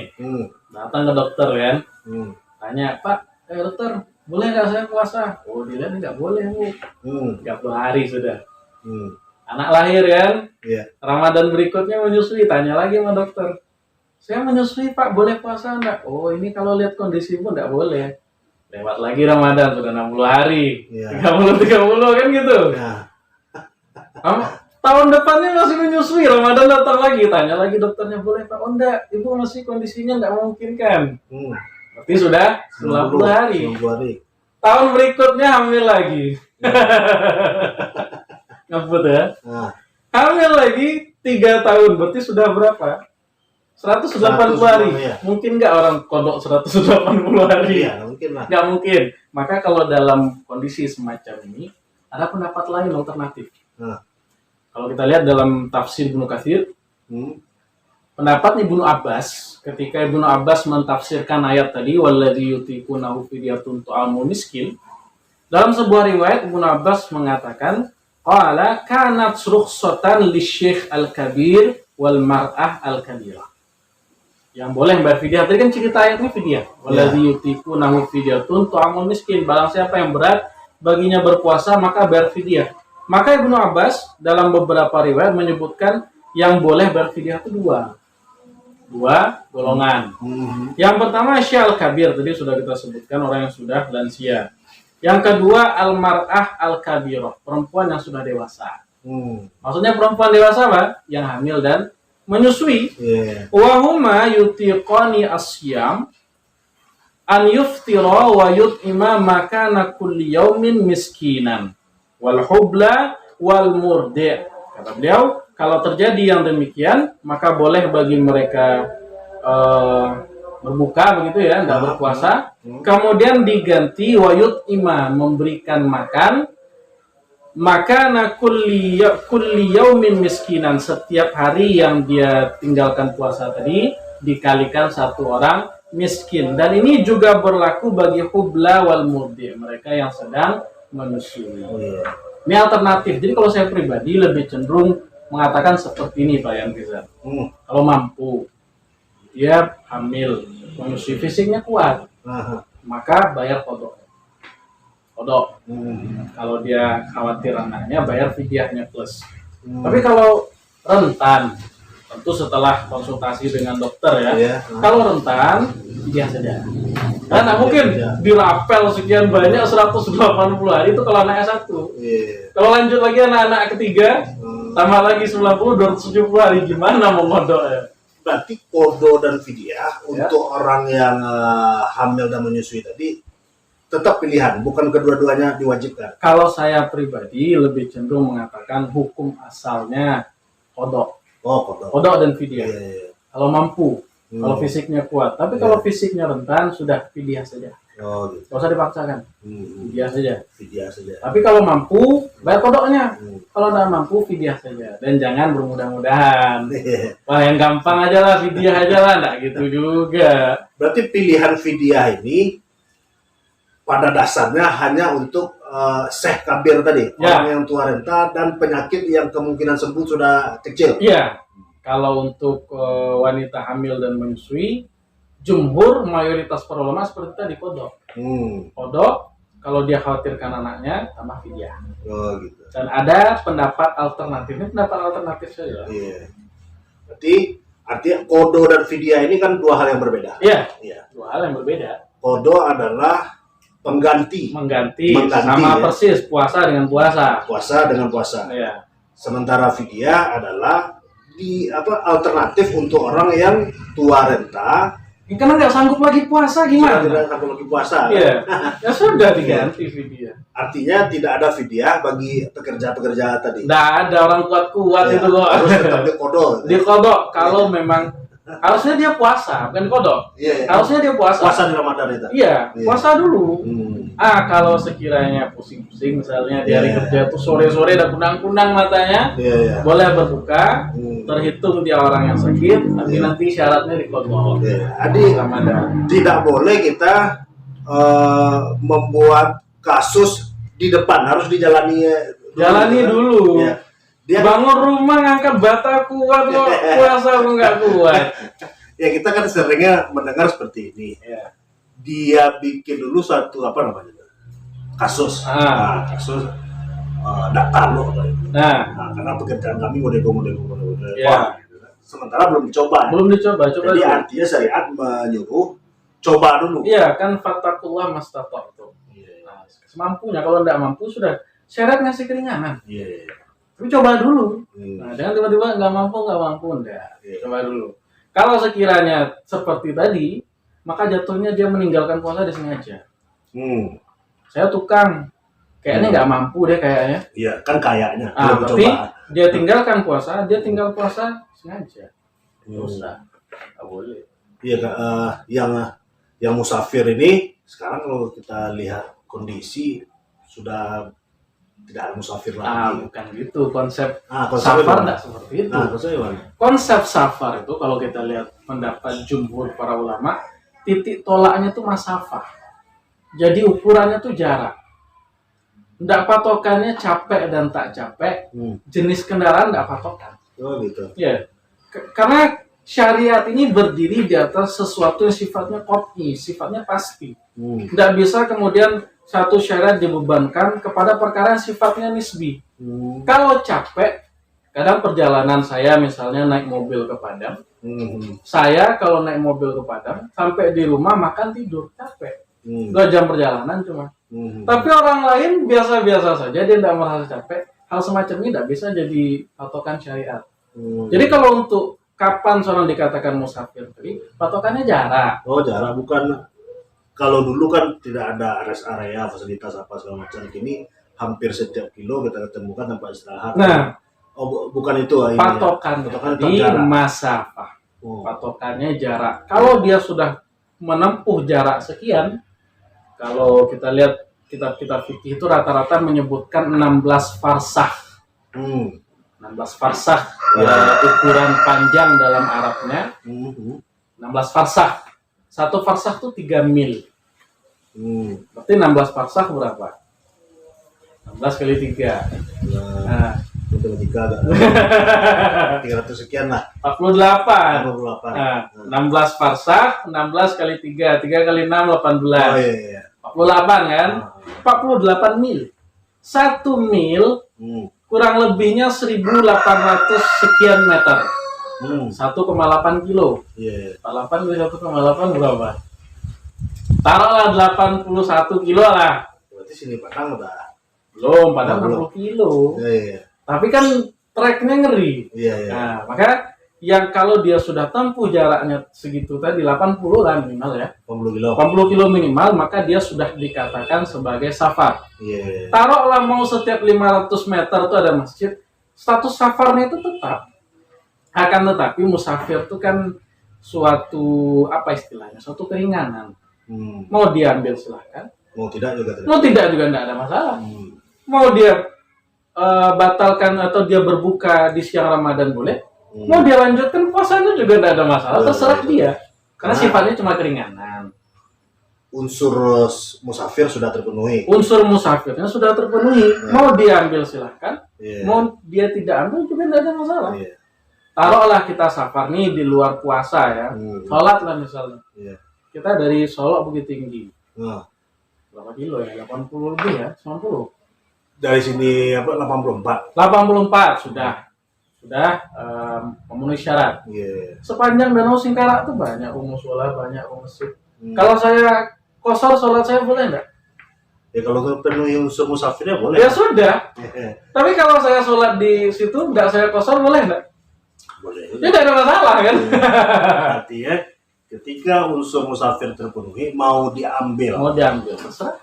Datang ke dokter kan. Tanya, Pak, dokter, boleh nggak saya puasa? Oh, dilihat nggak boleh, Bu. 30 hari sudah. Anak lahir kan? Ramadan berikutnya menyusui. Tanya lagi sama dokter. Saya menyusui, Pak, boleh puasa nggak? Oh, ini kalau lihat kondisimu nggak boleh. Lewat lagi Ramadan, sudah 60 hari. 30 kan gitu. Tahun depannya masih menyusui, Ramadan datang lagi. Tanya lagi dokternya, boleh, Pak? Oh, enggak. Ibu masih kondisinya nggak memungkinkan. Berarti sudah 90 hari. Tahun berikutnya hamil lagi. Ngaput ya. Hamil lagi 3 tahun. Berarti sudah berapa? 180 hari. Mungkin nggak orang kodok 180 hari? Mungkin lah. Nggak mungkin. Maka kalau dalam kondisi semacam ini, ada pendapat lain alternatif. Kalau kita lihat dalam tafsir Ibnu Katsir, pendapat Ibnu Abbas, ketika Ibnu Abbas mentafsirkan ayat tadi, walladzi yutiqunahu fidyatun ta'amul miskin, dalam sebuah riwayat Ibnu Abbas mengatakan, qala kanat rukhsatan lisyekh al-kabir wal mar'ah al-kabirah. Yang boleh membayar fidyah, tadi kan cerita ayatnya fidyah. Walladzi yutiqunahu fidyatun ta'amul miskin, barang siapa yang berat baginya berpuasa maka bayar fidyah. Maka Ibnu Abbas dalam beberapa riwayat menyebutkan yang boleh bayar fidyah itu dua golongan. Yang pertama syal kabir, tadi sudah kita sebutkan, orang yang sudah lansia. Yang kedua al-mar'ah al-kabirah, perempuan yang sudah dewasa. Maksudnya perempuan dewasa apa? Yang hamil dan menyusui. Wa huma yutiqani asyam an yuftira wa yut'ima makana kulli yaumin miskinan wal hubla wal murdi'. Kata beliau, kalau terjadi yang demikian, maka boleh bagi mereka berbuka begitu ya, tidak berpuasa. Kemudian diganti wayut ima, memberikan makan. Maka kulli yaumin miskinan, setiap hari yang dia tinggalkan puasa tadi dikalikan 1 orang miskin. Dan ini juga berlaku bagi hubla wal murdi, mereka yang sedang menyusui. Ini alternatif. Jadi kalau saya pribadi lebih cenderung mengatakan seperti ini Pak Yanfizar. Kalau mampu, dia hamil, menyusui, fisiknya kuat, maka bayar qadha. Kalau dia khawatir anaknya, bayar fidyahnya plus. Tapi kalau rentan, tentu setelah konsultasi dengan dokter ya. Kalau rentan, fidyah saja. Karena mungkin dirapel sekian banyak 180 hari itu kalau anaknya 1. Kalau lanjut lagi anak-anak ketiga, Tambah lagi 90, 270 hari, gimana mau ngodok ya? Berarti kodo dan fidyah untuk orang yang hamil dan menyusui tadi tetap pilihan, bukan kedua-duanya diwajibkan. Kalau saya pribadi lebih cenderung mengatakan hukum asalnya kodok. Oh, kodo. Kodok dan fidyah. Iya, iya. Kalau mampu, kalau fisiknya kuat. Tapi kalau fisiknya rentan, sudah fidyah saja. Oh, gitu. Nggak usah dipaksakan, fidyah saja. Fidyah saja. Tapi kalau mampu, bayar kodoknya. Hmm. Kalau tidak mampu, fidyah saja. Dan jangan bermudah-mudahan. Iya. Wah, yang gampang aja lah, fidyah aja lah. Nggak gitu juga. Berarti pilihan fidyah ini pada dasarnya hanya untuk Syekh Kabir tadi, Ya. orang yang tua renta dan penyakit yang kemungkinan sembuh sudah kecil. Iya, kalau untuk wanita hamil dan menyusui, jumhur mayoritas para ulama seperti tadi kodok. Kodok, kalau dia khawatirkan anaknya, tambah fidyah. Oh, gitu. Dan ada pendapat alternatif. Ini pendapat alternatif saja. Iya. Berarti artinya kodo dan fidyah ini kan dua hal yang berbeda. Iya, Iya. dua hal yang berbeda. Kodo adalah mengganti Mengganti ya. sama persis puasa dengan puasa. Puasa dengan puasa. Iya. Sementara fidyah adalah alternatif untuk orang yang tua renta Karena nggak sanggup lagi puasa sudah gimana? tidak sanggup lagi puasa. Iya, ya sudah diganti fidyah. Artinya tidak ada fidyah bagi pekerja-pekerja tadi. Nggak ada orang kuat-kuat Ya, itu kok. harus tetap dikodok. Dia kodok kalau memang harusnya dia puasa, bukan kodok. Iya, iya. Harusnya dia puasa. Puasa di Ramadan itu. Iya, Iya. puasa dulu. Hmm. Kalau sekiranya pusing-pusing misalnya di hari Iya. kerja tuh sore-sore udah kunang-kunang matanya, Iya, iya. boleh berbuka, Hmm. terhitung dia orang yang sakit, tapi Iya. nanti syaratnya dikodok. Iya. Jadi Ramadan. tidak boleh kita membuat kasus di depan, harus dijalani Jalani dulu. Iya. Dia Bangun rumah ngangkat bata kuat kok, puasa kok nggak kuat. ya kita kan seringnya mendengar seperti ini. Iya. Dia bikin dulu satu kasus, kasus data lo. Nah, Karena pekerjaan kami model. Iya. Wah, gitu kan. Sementara belum dicoba. belum dicoba, coba Jadi dulu. artinya syariat menyuruh coba dulu. Iya, kan fattakullah mastata'tum. Nah, semampunya, kalau tidak mampu sudah syarat ngasih keringanan. Iya. Tapi coba dulu. Hmm. Nah, jangan tiba-tiba nggak mampu, enggak. Iya. Coba dulu. Kalau sekiranya seperti tadi, maka jatuhnya dia meninggalkan puasa disengaja. Hmm. Saya tukang, kayaknya nggak mampu deh kayaknya. Iya, kan kayaknya. Belum Tapi coba. dia tinggalkan puasa, dia tinggal puasa sengaja. Dosa. Nggak boleh. Iya, yang musafir ini sekarang kalau kita lihat kondisi sudah tidak ada musafir lagi. Bukan gitu konsep konsepnya safar gimana? nggak seperti itu. Konsepnya gimana? Konsep safar itu kalau kita lihat pendapat jumhur para ulama, titik tolaknya itu masafah. Jadi ukurannya tuh jarak. Nggak patokannya capek dan tak capek, jenis kendaraan nggak patokan. Oh gitu. Ya, karena syariat ini berdiri di atas sesuatu yang sifatnya qat'i, sifatnya pasti. Nggak bisa kemudian satu syariat dibebankan kepada perkara yang sifatnya nisbi. Kalau capek, kadang perjalanan saya misalnya naik mobil ke Padang, saya kalau naik mobil ke Padang, sampai di rumah makan tidur, capek. 2 jam perjalanan cuma. Tapi orang lain biasa-biasa saja, dia tidak merasa capek. Hal semacam ini tidak bisa jadi patokan syariat. Jadi kalau untuk kapan seorang dikatakan musafir tadi, patokannya jarak. Oh, jarak, bukan. Kalau dulu kan tidak ada rest area, fasilitas apa segala macam. Kini hampir setiap kilo kita ketemukan tempat istirahat. Nah, bukan itu. patokan di masafah. Patokannya jarak. Kalau dia sudah menempuh jarak sekian, kalau kita lihat kitab-kitab fikih itu rata-rata menyebutkan 16 farsah. 16 farsah ya, ukuran panjang dalam Arabnya. 16 farsah. 1 farsah itu 3 mil. Berarti 16 farsah berapa? 16 kali 3. Nah, matematika agak 300 sekian lah. 48. 48. Nah, 16 farsah, 16 kali 3. 3 kali 6, 18. Oh iya. 48 kan? 48 mil. 1 mil kurang lebihnya 1.800 sekian meter. 1,8 kilo. 48 kali 1,8 berapa? Taruhlah 81 kilo lah. Berarti sini Padang udah Belum, Padang 60 kilo. Iya. Tapi kan treknya ngeri. Iya, iya. Nah, maka yang kalau dia sudah tempuh jaraknya segitu tadi 80 lah minimal ya. 80 kilo. 80 kilo minimal, maka dia sudah dikatakan sebagai safar. Iya. Taruhlah mau setiap 500 meter itu ada masjid, status safarnya itu tetap. Akan tetapi musafir itu kan suatu apa istilahnya, suatu keringanan. Mau diambil silahkan, Mau tidak juga tidak. mau tidak juga tidak ada masalah. Hmm. Mau dia batalkan atau dia berbuka di siang Ramadan boleh, mau dia lanjutkan puasanya juga tidak ada masalah, terserah dia. Karena sifatnya cuma keringanan. Unsur musafir sudah terpenuhi. Unsur musafirnya sudah terpenuhi. Mau diambil silahkan, Iya. mau dia tidak ambil juga tidak ada masalah. Iya. Taruhlah kita safar nih di luar puasa ya, sholat lah misalnya. Iya. Kita dari Solo Bukit Tinggi, Nah, berapa kilo ya? 80 lebih ya, 90. dari sini apa 84. 84 sudah memenuhi syarat. Iya. Sepanjang Danau Singkarak tuh banyak musola, banyak masjid. Kalau saya kosor sholat saya boleh enggak? Ya kalau terpenuhi unsur musafirnya boleh. Ya sudah. Tapi kalau saya sholat di situ enggak saya kosor boleh enggak? Boleh. Ya tidak ada masalah kan? Artinya ketika unsur musafir terpenuhi mau diambil. Mau diambil terserah.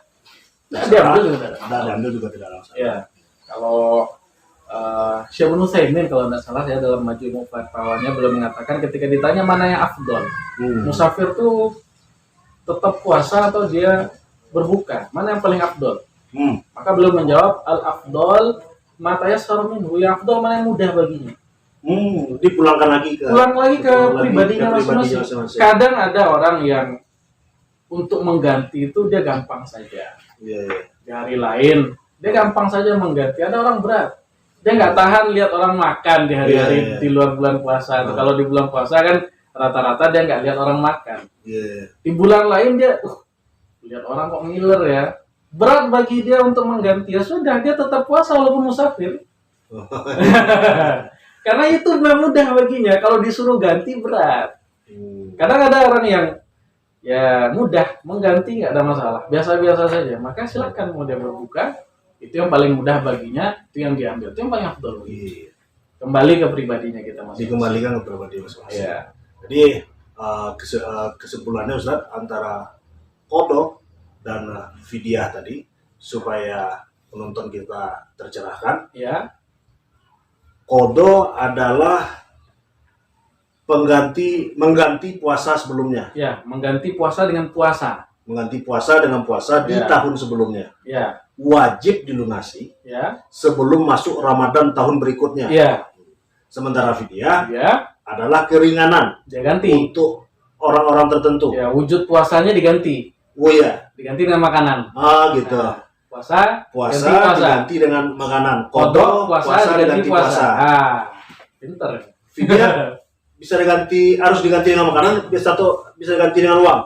Nggak diambil juga tidak ada Tidak masalah. diambil juga tidak ada masalah. Ya. Kalau Syekh Ibnu Utsaimin kalau tidak salah ya dalam Majmu' Fatwanya belum mengatakan ketika ditanya mana yang afdol. Musafir tuh tetap puasa atau dia berbuka? Mana yang paling afdol? Maka beliau menjawab al-afdol matanya minhu, yang afdol mana yang mudah baginya. Dipulangkan lagi ke Pribadinya masing-masing. Kadang ada orang yang untuk mengganti itu dia gampang saja. Iya. Di hari lain dia gampang saja mengganti. Ada orang berat, dia nggak tahan lihat orang makan di hari-hari di luar bulan puasa. Kalau di bulan puasa kan rata-rata dia nggak lihat orang makan. Di bulan lain dia lihat orang kok ngiler ya, berat bagi dia untuk mengganti. Ya sudah, dia tetap puasa walaupun musafir. Karena itu memang mudah baginya. Kalau disuruh ganti berat. Kadang ada orang yang ya mudah mengganti, nggak ada masalah, biasa-biasa saja. Maka silakan mau dia berbuka, itu yang paling mudah baginya, itu yang diambil, itu yang paling afdal. Kembali ke pribadinya kita masing-masing. Dikembalikan ke pribadi masing-masing. Ya. Jadi kesimpulannya Ustaz antara qada dan fidyah tadi supaya penonton kita tercerahkan. Ya. Qada adalah mengganti puasa sebelumnya. Ya, mengganti puasa dengan puasa. Mengganti puasa dengan puasa di tahun sebelumnya. Ya. Wajib dilunasi. Ya. Sebelum masuk Ramadan tahun berikutnya. Ya. Sementara fidyah Ya. adalah keringanan. Dia ganti. Untuk orang-orang tertentu. Ya, wujud puasanya diganti. Oh iya. Diganti dengan makanan. Gitu. Nah, puasa diganti dengan makanan. Kodok puasa diganti puasa. Pinter. Fidyah harus diganti dengan makanan, bisa diganti dengan uang.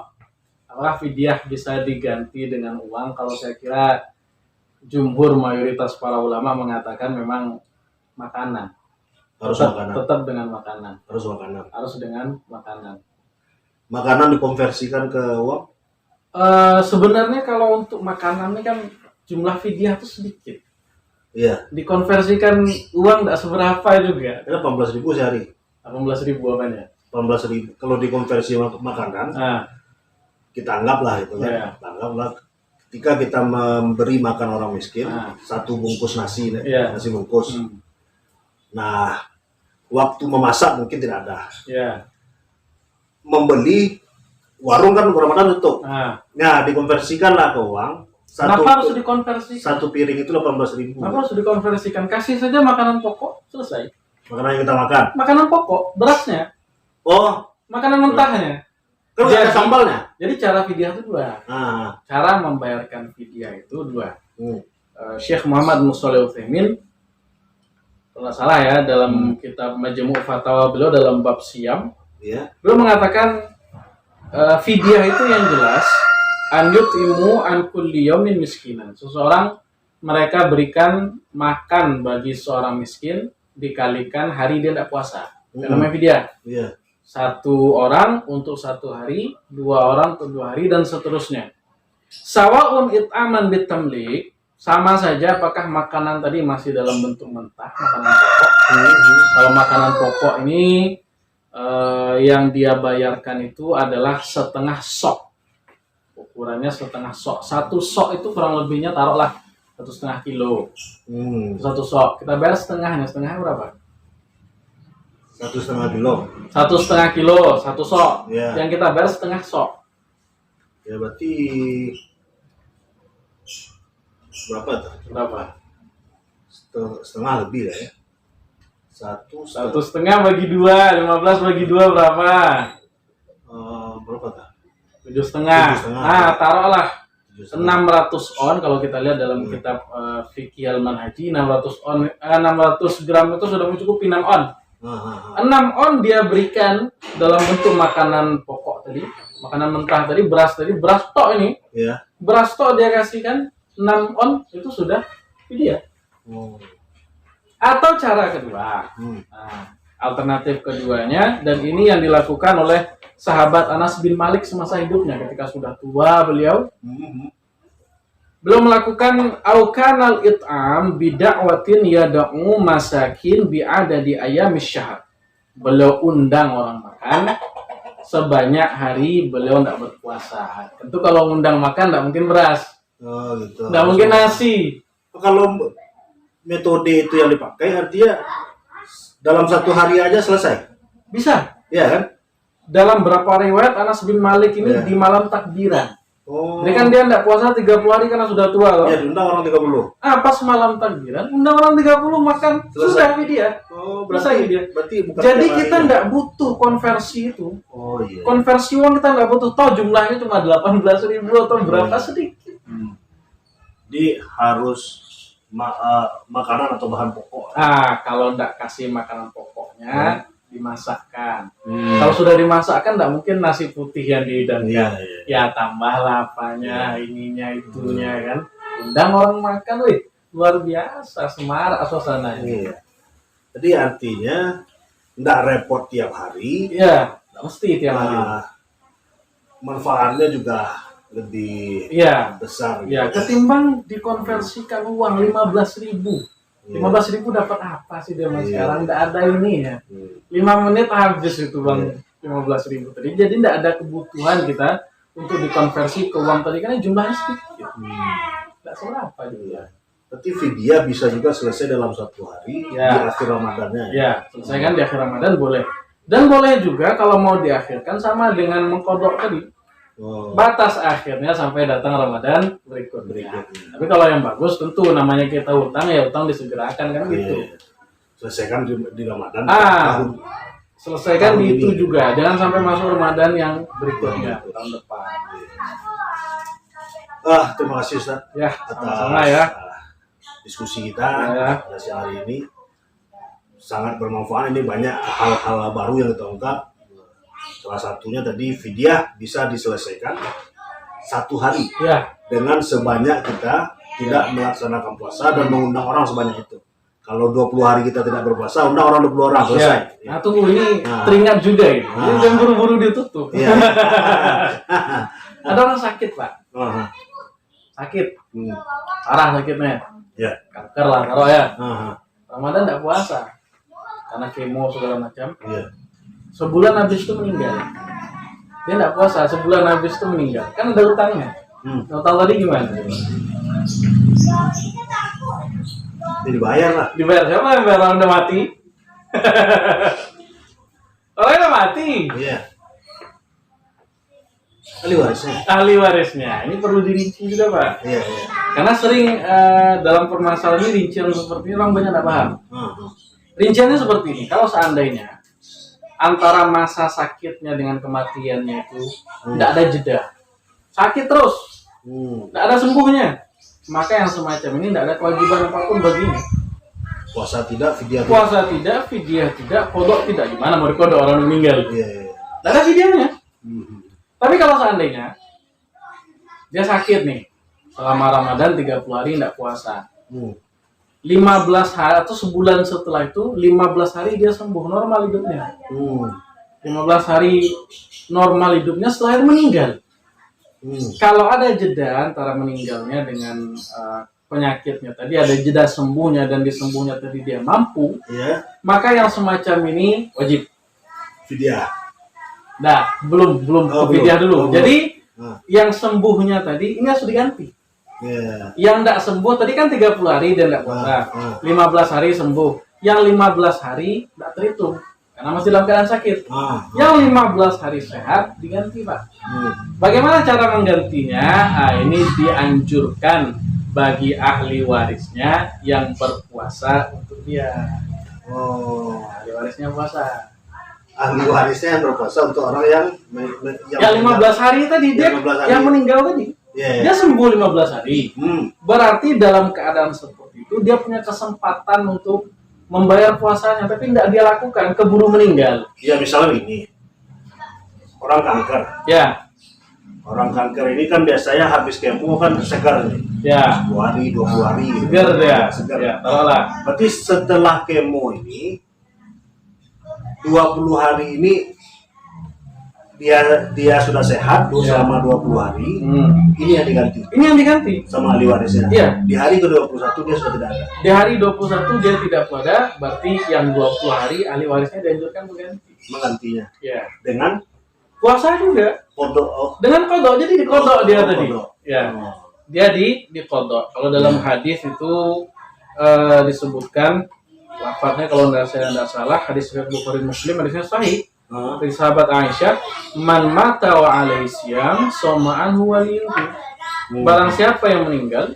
Apakah fidyah bisa diganti dengan uang? Kalau saya kira jumhur mayoritas para ulama mengatakan memang makanan. Tetap dengan makanan. Harus dengan makanan. Makanan dikonversikan ke uang? Sebenarnya kalau untuk makanan ini kan jumlah fidyah itu sedikit. Iya. Dikonversikan uang tidak seberapa juga. Itu 18.000 sehari. 18.000 apanya? 18.000 kalau dikonversi makanan. Kita anggaplah itu kan. Yeah. Anggaplah ketika kita memberi makan orang miskin, satu bungkus nasi bungkus. Nah, waktu memasak mungkin tidak ada. Membeli warung kan Ramadan tutup. Nah, dikonversikanlah ke uang. Kenapa harus dikonversikan? Satu piring itu 18.000. Kenapa harus dikonversikan? Kasih saja makanan pokok, selesai. Makanan yang kita makan. Makanan pokok, berasnya. Makanan mentahnya. Kalau ada sambalnya. Jadi cara fidyah itu dua. Cara membayarkan fidyah itu dua. Syekh Muhammad Shalih Utsaimin, kalau salah ya, dalam kitab Majmu' Fatawa beliau dalam bab Siyam, beliau mengatakan fidyah itu yang jelas an yut'imu an kulli yaumin miskinan. Seseorang mereka berikan makan bagi seorang miskin dikalikan hari dia tidak puasa. Itu namanya fidyah. Satu orang untuk satu hari, dua orang untuk 2 hari, dan seterusnya. Sawa'un it'aman bitamlik, sama saja apakah makanan tadi masih dalam bentuk mentah, makanan pokok, Kalau makanan pokok ini yang dia bayarkan itu adalah setengah sok. Ukurannya setengah sok. Satu sok itu kurang lebihnya taruhlah 1,5 kilo. Satu sok. Kita bayar setengahnya. Setengahnya berapa? 1,5 kilo. 1,5 kilo, satu sok. Ya. Yang kita bayar setengah sok. Ya berarti berapa tuh? Berapa? Setengah lebih lah ya. Satu setengah bagi 2, 15 bagi 2 berapa? Berapa tuh? 7,5. 7,5. Nah, taruhlah 7,5. 600 on kalau kita lihat dalam kitab Fikih Al-Manhaji 600 on 600 gram itu sudah mencukupi 6 on. 6 on dia berikan dalam bentuk makanan pokok tadi, makanan mentah tadi, beras tok ini. Ya. Beras tok dia kasihkan 6 on itu sudah dia. Atau cara kedua, nah, alternatif keduanya, dan ini yang dilakukan oleh sahabat Anas bin Malik semasa hidupnya ketika sudah tua beliau melakukan aukanal it'am bida'watin yada'u masakin bi'adadi ayamis syahr. Beliau undang orang makan sebanyak hari beliau tidak berpuasa. Tentu kalau undang makan tidak mungkin beras, Gitu. tidak mungkin nasi. Kalau metode itu yang dipakai artinya dalam satu hari aja selesai. Bisa. Ya kan? Dalam berapa riwayat Anas bin Malik ini Ya. di malam takbiran. Oh. Ini kan dia tidak puasa 30 hari karena sudah tua loh. Ya, diundang orang 30. Pas malam takbiran, undang orang 30 makan, Selesai. sudah dia. Oh, Selesai dia. berarti bukan Jadi tiap kita harinya. tidak butuh konversi itu. Oh iya. Konversi uang kita nggak butuh. Toh jumlahnya cuma 18.000 atau berapa sedikit. Jadi harus makanan atau bahan pokok. Kalau tidak kasih makanan pokoknya, dimasakkan. Kalau sudah dimasakkan, tidak mungkin nasi putih yang dihidangkan. Iya. Ya tambahlah apanya, ininya, itunya kan. Undang orang makan, wih, luar biasa, semarak suasananya. Iya. Jadi artinya nggak repot tiap hari. Iya, nggak mesti tiap hari. Manfaatnya juga lebih Iya. besar. Ya, gitu. ketimbang dikonversikan uang 15.000. 15.000 dapat apa sih zaman Iya. sekarang? Tidak ada ini ya. 5 menit habis itu bang, 15.000 tadi. Jadi tidak ada kebutuhan kita untuk dikonversi ke uang tadi karena jumlahnya sedikit. Tidak seberapa juga. Berarti fidyah bisa juga selesai dalam satu hari Ya. di akhir Ramadannya. Ya, selesaikan di akhir Ramadan boleh. Dan boleh juga kalau mau diakhirkan sama dengan mengkodok tadi. Batas akhirnya sampai datang Ramadan berikutnya. Tapi kalau yang bagus tentu namanya kita utang ya utang disegerakan kan gitu. Iya. Selesaikan di Ramadan. Selesaikan tahun di itu ini. juga. Jangan sampai masuk Ramadan yang berikutnya tahun depan. Terima kasih Ustaz Ya, atas sama-sama ya. diskusi kita Ya. pada siang hari ini. Sangat bermanfaat, ini banyak hal-hal baru yang kita ungkap. Salah satunya tadi fidyah bisa diselesaikan satu hari Ya, dengan sebanyak kita tidak melaksanakan puasa dan mengundang orang sebanyak itu. Kalau 20 hari kita tidak berpuasa, undang orang 20 orang, selesai. ya. Nah, tunggu ini Nah. teringat juga ini. Ini Nah. jangan buru-buru ditutup. Iya. Ada orang sakit, Pak. Sakit. Parah sakitnya. Ya. Kanker lah, taruh ya. Aha. Ramadan tidak puasa. Karena kemo segala macam. Iya. Sebulan habis itu meninggal. Dia tidak puasa, sebulan habis itu meninggal. Kan ada utangnya. Tahu tadi gimana? Ini dibayar lah. Dibayar siapa yang bayar orang udah mati? Orang udah mati. Iya. Ahli warisnya. Ahli warisnya. Ini perlu dirinci juga, Pak. Iya, iya. Karena sering dalam permasalahan ini rincian seperti ini orang banyak tidak paham. Rinciannya seperti ini. Kalau seandainya antara masa sakitnya dengan kematiannya itu tidak ada jeda, sakit terus, tidak ada sembuhnya, maka yang semacam ini tidak ada kewajiban apapun baginya. Puasa tidak, fidyah tidak. Puasa tidak, fidyah tidak, kodok tidak. Gimana mau dikodok orang meninggal? Iya, iya. Tidak ada fidyahnya. Tapi kalau seandainya dia sakit nih selama Ramadan 30 hari tidak puasa, 15 hari atau sebulan setelah itu 15 hari dia sembuh, normal hidupnya. 15 hari normal hidupnya, setelah itu meninggal. Kalau ada jeda antara meninggalnya dengan penyakitnya tadi, ada jeda sembuhnya dan disembuhnya tadi dia mampu, Ya, maka yang semacam ini wajib. fidyah. Nah, belum Oh, ke fidyah dulu. belum. Jadi Nah, yang sembuhnya tadi ini harus diganti. ya. Yang tidak sembuh tadi kan 30 hari dia tidak puasa. 15 hari sembuh. Yang 15 hari tidak terhitung karena masih dalam keadaan sakit. Yang 15 hari sehat diganti, Pak. Bagaimana cara menggantinya? Nah, ini dianjurkan bagi ahli warisnya yang berpuasa untuk dia. Oh, Ahli warisnya puasa. ahli warisnya yang berpuasa untuk orang yang Yang 15 hari tadi dia 15 hari. yang meninggal tadi. Ya. Dia sembuh 15 hari. Berarti dalam keadaan seperti itu dia punya kesempatan untuk membayar puasanya, tapi tidak dia lakukan, keburu meninggal. Ya, misalnya ini orang kanker. Ya, Orang kanker ini kan biasanya habis kemo kan segar nih. ya, 10 hari, 20 hari. gitu. segar dia. Segar. Ya, taruhlah. Berarti setelah kemo ini 20 hari ini dia sudah sehat Ya. selama 20 hari. Hmm. Ini yang diganti Ini yang diganti. sama ahli warisnya. Iya. Di hari ke-21 dia sudah tidak ada. Di hari 21 dia tidak pada, berarti yang 20 hari ahli warisnya dianjurkan mengganti. Menggantinya Ya. dengan Puasa juga. kodok. Dengan kodok, jadi dikodok dia tadi. Kodok. Ya. Oh. Dia dikodok. Kalau dalam hadis itu disebutkan lafadznya, kalau saya tidak salah, hadis riwayat Bukhari Muslim, hadisnya sahih. Dari sahabat Aisyah, man mata wa alaihi syam soma'an huwa liyuhu. Barang siapa yang meninggal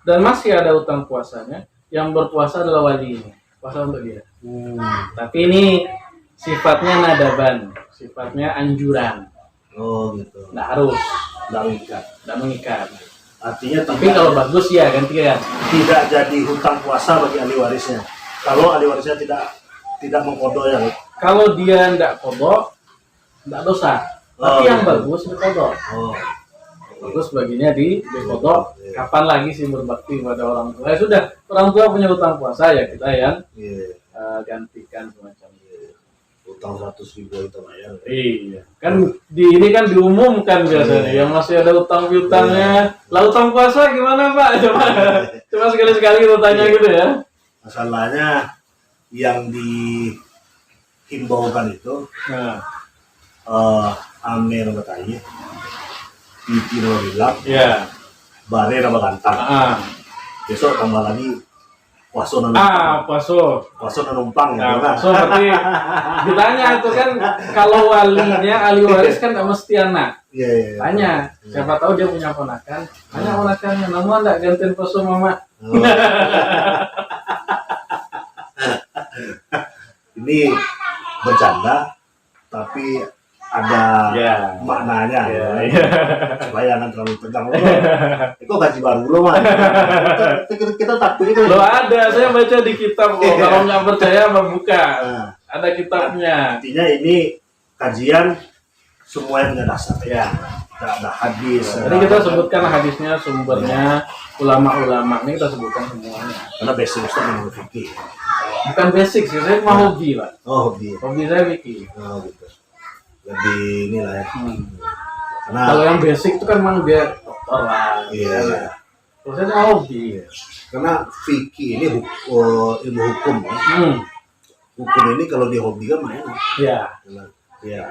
dan masih ada utang puasanya, yang berpuasa adalah walinya, puasa untuk dia. Tapi ini sifatnya nadaban, sifatnya anjuran, Oh gitu. nggak harus, Nggak mengikat. nggak mengikat. Artinya Tapi kalau bagus ya gantian. tidak jadi hutang puasa bagi ahli warisnya. Kalau ahli warisnya tidak mengkodoknya. Kalau dia nggak kodok, nggak dosa. Tapi yang gitu. bagus dikodok. Oh. Bagus baginya di kodok. Kapan lagi sih berbakti pada orang tua? Ya sudah, orang tua punya utang puasa, ya kita yang Iya. gantikan semacam itu. Utang 100.000 itu bayar. Iya, kan ini kan diumumkan biasanya. Yang masih ada utang piutangnya, lah utang puasa gimana Pak? Coba sekali-sekali kita tanya gitu ya. Masalahnya yang dihimbaukan itu Nah, Amir bertanya, Pipi nama bilang, ya. Bare nama gantang. Besok tambah lagi puasa numpang. Puasa. Numpang Nah, ya. Kan? puasa berarti ditanya itu kan, kalau walinya ahli waris kan nggak mesti anak. Iya. Tanya, siapa tahu dia punya ponakan. Tanya ponakannya, namun nggak gantiin puasa mama. Oh. Ini bercanda, tapi ada Ya. maknanya. Ya. Supaya jangan terlalu tegang. Itu gaji baru lo mah. Kita takut itu. Lo ada, saya baca di kitab kok. Kalau nggak percaya buka. Nah, Ada kitabnya. intinya ini kajian semuanya punya dasar. Ya. Tidak ada hadis. Jadi kita sebutkan hadisnya, sumbernya, ulama-ulama ini kita sebutkan semuanya. Karena basic Ustaz memang fikih. Bukan basic sih, saya mah hobi Pak. Oh, hobi. Hobi saya fikih. Oh, gitu. Lebih inilah ya. Karena Kalau yang basic itu kan memang dia dokter lah. iya. Kalau saya mah hobi. Karena fikih ini ilmu hukum ya. Hukum ini kalau dihobikan main. Ya. Ya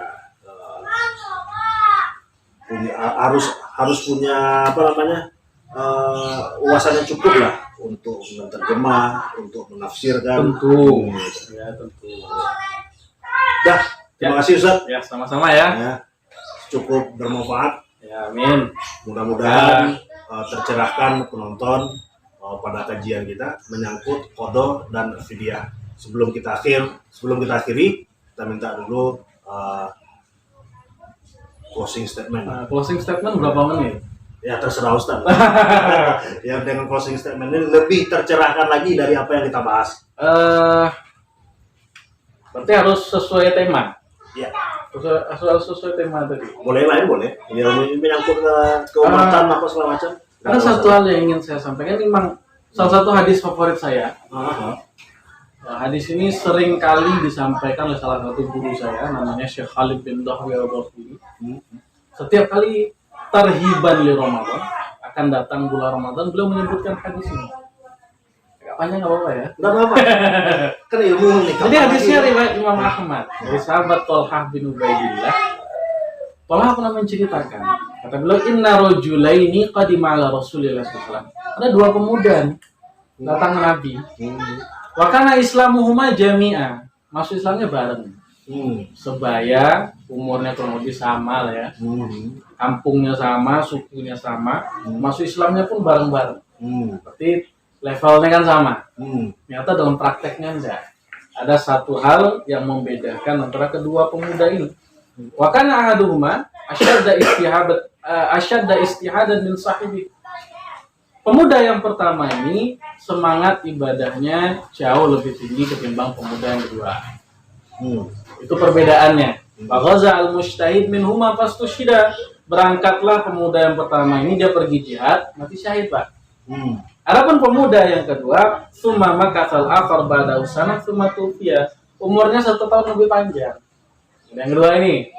punya harus punya apa namanya wawasan yang cukup lah untuk menerjemah, untuk menafsirkan. Tentu. Ya tentu. Dah, terima kasih Ustaz. Ya sama-sama ya. Ya, cukup bermanfaat. Ya amin. Mudah-mudahan tercerahkan penonton pada kajian kita menyangkut qada dan fidyah. Sebelum kita akhiri, kita minta dulu closing statement. Closing statement berapa menit? Ya terserah Ustaz. Ya dengan closing statement ini lebih tercerahkan lagi dari apa yang kita bahas. Berarti harus sesuai tema. Ya, Harus sesuai tema tadi. boleh lain boleh. Ini menyangkut keumatan apa segala macam. Ada satu hal yang ingin saya sampaikan, memang salah satu hadis favorit saya. Hadis ini sering kali disampaikan oleh salah satu guru saya, namanya Syekh Khalid bin Dahwi Al-Ghafuri. Setiap kali tarhiban li Ramadan, akan datang bulan Ramadan, beliau menyebutkan hadis ini. Agak panjang nggak apa-apa ya? Nggak apa-apa. Kan ilmu nih. Jadi hadisnya riwayat Imam Ahmad dari sahabat Thalhah bin Ubaidillah. Thalhah pernah menceritakan, kata beliau, inna rajulaini qadima ala Rasulillah SAW. Ada dua pemuda nih, datang ke Nabi. Wa kana islamuhuma jami'a. Masuk Islamnya bareng. Sebaya, umurnya kurang lebih sama lah ya. Kampungnya sama, sukunya sama. Masuk Islamnya pun bareng-bareng. Berarti levelnya kan sama. Ternyata dalam prakteknya enggak. Ada satu hal yang membedakan antara kedua pemuda ini. Wa kana ahaduhuma asyadda istihadan min sahibi. Pemuda yang pertama ini semangat ibadahnya jauh lebih tinggi ketimbang pemuda yang kedua. Itu perbedaannya. Baghaza al-mujtahid minhuma fastushhida. Berangkatlah pemuda yang pertama ini, dia pergi jihad, mati syahid, Pak. Adapun pemuda yang kedua, summa makatsal akhar ba'da usana summa tufiya. Umurnya 1 tahun lebih panjang. Yang kedua ini.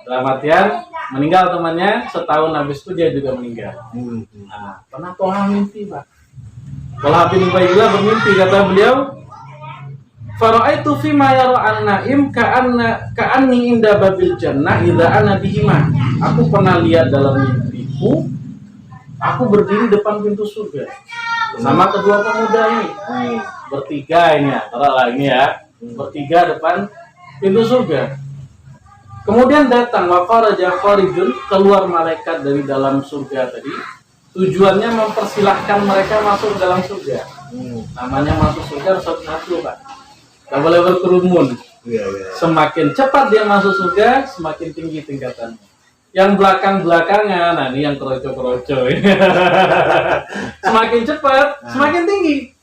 Dalam artian meninggal temannya, setahun habis itu dia juga meninggal. Nah, pernah Thalhah mimpi, Pak. Thalhah bin Ubaidillah bermimpi, kata beliau, fara'aitu fi ma yara an-na'im ka'anni inda babil jannah idza ana bihima. Aku pernah lihat dalam mimpiku, aku berdiri depan pintu surga sama kedua pemuda ini. Bertiga ini ya, taruhlah ini ya. Bertiga depan pintu surga. Kemudian datang waqaraja kharijun, keluar malaikat dari dalam surga tadi. Tujuannya mempersilahkan mereka masuk ke dalam surga. Namanya masuk surga satu-satu, Pak. Tidak boleh berkerumun. Semakin cepat dia masuk surga, semakin tinggi tingkatannya. Yang belakang-belakangnya, nah ini yang keroco-keroco. Semakin cepat, semakin tinggi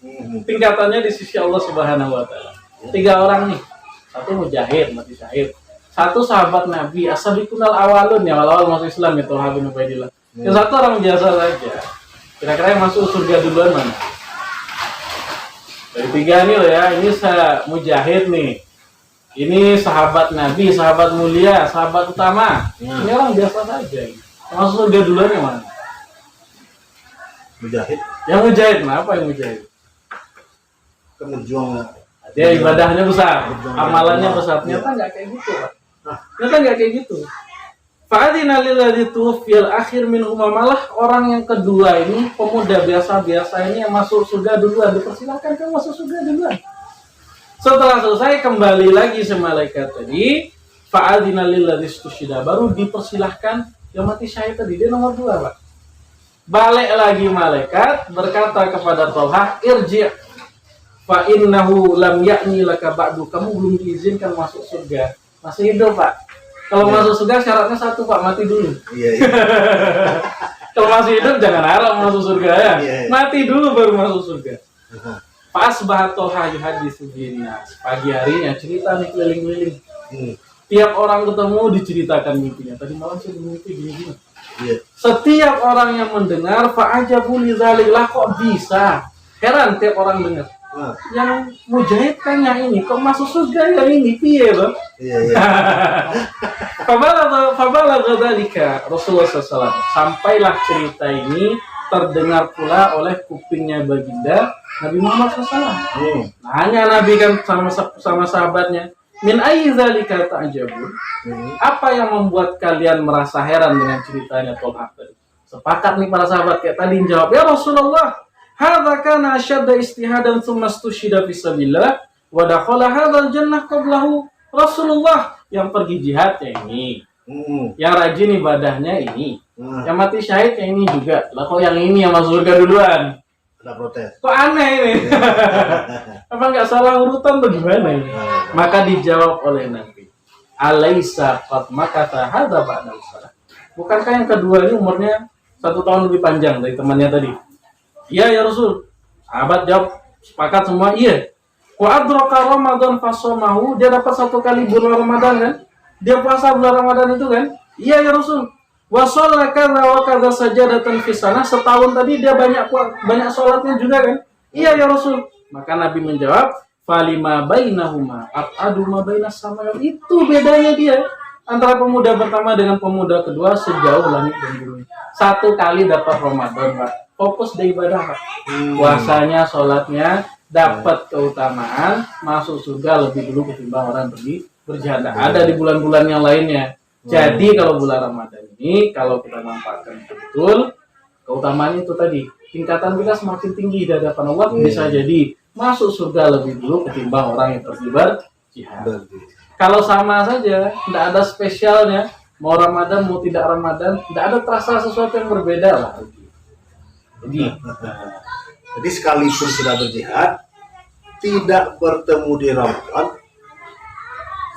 tingkatannya di sisi Allah Subhanahu wa Ta'ala. 3 orang nih. Satu mujahid, mati syahid. Satu sahabat Nabi, as-sabiqunal awalun, yang awal masuk Islam, itu Thalhah bin Ubaidillah. Yang satu orang biasa saja. Kira-kira yang masuk surga duluan mana? Dari 3 nih loh ya, ini mujahid nih. Ini sahabat Nabi, sahabat mulia, sahabat utama. Ini orang biasa saja. Masuk surga duluan yang mana? Mujahid. Yang mujahid, kenapa yang mujahid? Kan berjuang. Dia ibadahnya besar, amalannya besar. Ternyata nggak kayak gitu, Pak. Ternyata nggak kayak gitu. Fa'adina lilladzi tuwfiyal akhir minhum, malah orang yang kedua ini, pemuda biasa-biasa ini yang masuk surga duluan, dipersilakan kamu masuk surga duluan. Setelah selesai kembali lagi sama malaikat tadi, fa'adina lilladzi istushhida, baru dipersilahkan yang mati syahid tadi, dia nomor 2, Pak. Balik lagi malaikat berkata kepada Thalhah, irji' fa innahu lam ya'ni laka ba'du, kamu belum diizinkan masuk surga. Masih hidup, Pak. Kalau masuk surga syaratnya 1, Pak, mati dulu. Kalau masih hidup jangan harap masuk surga ya. Mati dulu baru masuk surga. Pas bahat Thalhah yuhaditsu binnas. Pagi harinya cerita nih keliling-keliling. Tiap orang ketemu diceritakan mimpinya. Tadi malam saya bermimpi gini-gini. Setiap orang yang mendengar fa'ajabu lidzalik, lah kok bisa. Heran tiap orang dengar. Yang mujahid kan yang ini, kok masuk surga yang ini, piye bang? Fabala dzalika Rasulullah SAW. Sampailah cerita ini terdengar pula oleh kupingnya baginda Nabi Muhammad SAW. Nanya Nabi kan sama sahabatnya, min ayyi dzalika ta'jabun? Apa yang membuat kalian merasa heran dengan ceritanya Thalhah tadi? Sepakat nih para sahabat kayak tadi jawab, ya Rasulullah, hadza kana asyadda istihadan tsumma istushhida fi sabilillah wa dakhala hadzal jannah qablahu. Rasulullah yang pergi jihadnya ini, yang rajin ibadahnya ini, yang mati syahidnya ini juga. Lah kok yang ini yang masuk surga duluan? Ada protes. Kok aneh ini? Apa nggak salah urutan bagaimana ini? Maka dijawab oleh Nabi, alaisa qad makatha hadza ba'da salat. Bukankah yang kedua ini umurnya 1 tahun lebih panjang dari temannya tadi? Iya ya Rasul. Sahabat jawab sepakat semua iya. Wa adraka Ramadan fasomahu, dia dapat 1 kali bulan Ramadan kan? Dia puasa bulan Ramadan itu kan? Iya ya Rasul. Wa shalla kadza wa kadza sajadatan fi sana, setahun tadi dia banyak salatnya juga kan? Iya ya Rasul. Maka Nabi menjawab, falima bainahuma aqadu ma bainas sama. Itu bedanya dia. antara pemuda pertama dengan pemuda kedua sejauh langit dan bumi. Satu kali dapat Ramadan, Pak. Fokus di ibadah, Pak. Puasanya, sholatnya, dapat keutamaan, masuk surga lebih dulu ketimbang orang pergi berjihad. Ada di bulan-bulan yang lainnya. Jadi kalau bulan Ramadan ini, kalau kita manfaatkan betul, keutamaannya itu tadi, tingkatan kita semakin tinggi di hadapan Allah, bisa jadi masuk surga lebih dulu ketimbang orang yang pergi berjihad. Kalau sama saja, tidak ada spesialnya, mau Ramadan mau tidak Ramadan, tidak ada terasa sesuatu yang berbeda lah. Jadi sekalipun sudah berjihad, tidak bertemu di Ramadan,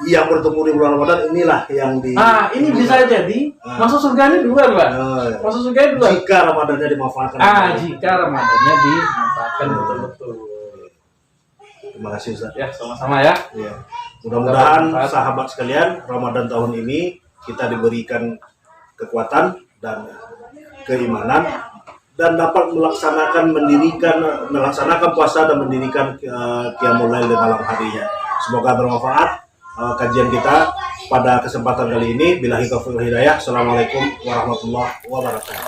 yang bertemu di bulan Ramadan inilah yang ini bisa jadi masuk surganya duluan, Pak. Masuk surganya duluan. Jika Ramadannya dimanfaatkan. Jika Ramadannya dimanfaatkan betul-betul. Terima kasih, Ustaz. Ya, sama-sama ya. Ya. Mudah-mudahan sahabat sekalian, Ramadan tahun ini kita diberikan kekuatan dan keimanan dan dapat melaksanakan puasa dan mendirikan qiyamul lail di malam harinya. Semoga bermanfaat kajian kita pada kesempatan kali ini. Billahi taufiq wal hidayah. Assalamualaikum warahmatullahi wabarakatuh.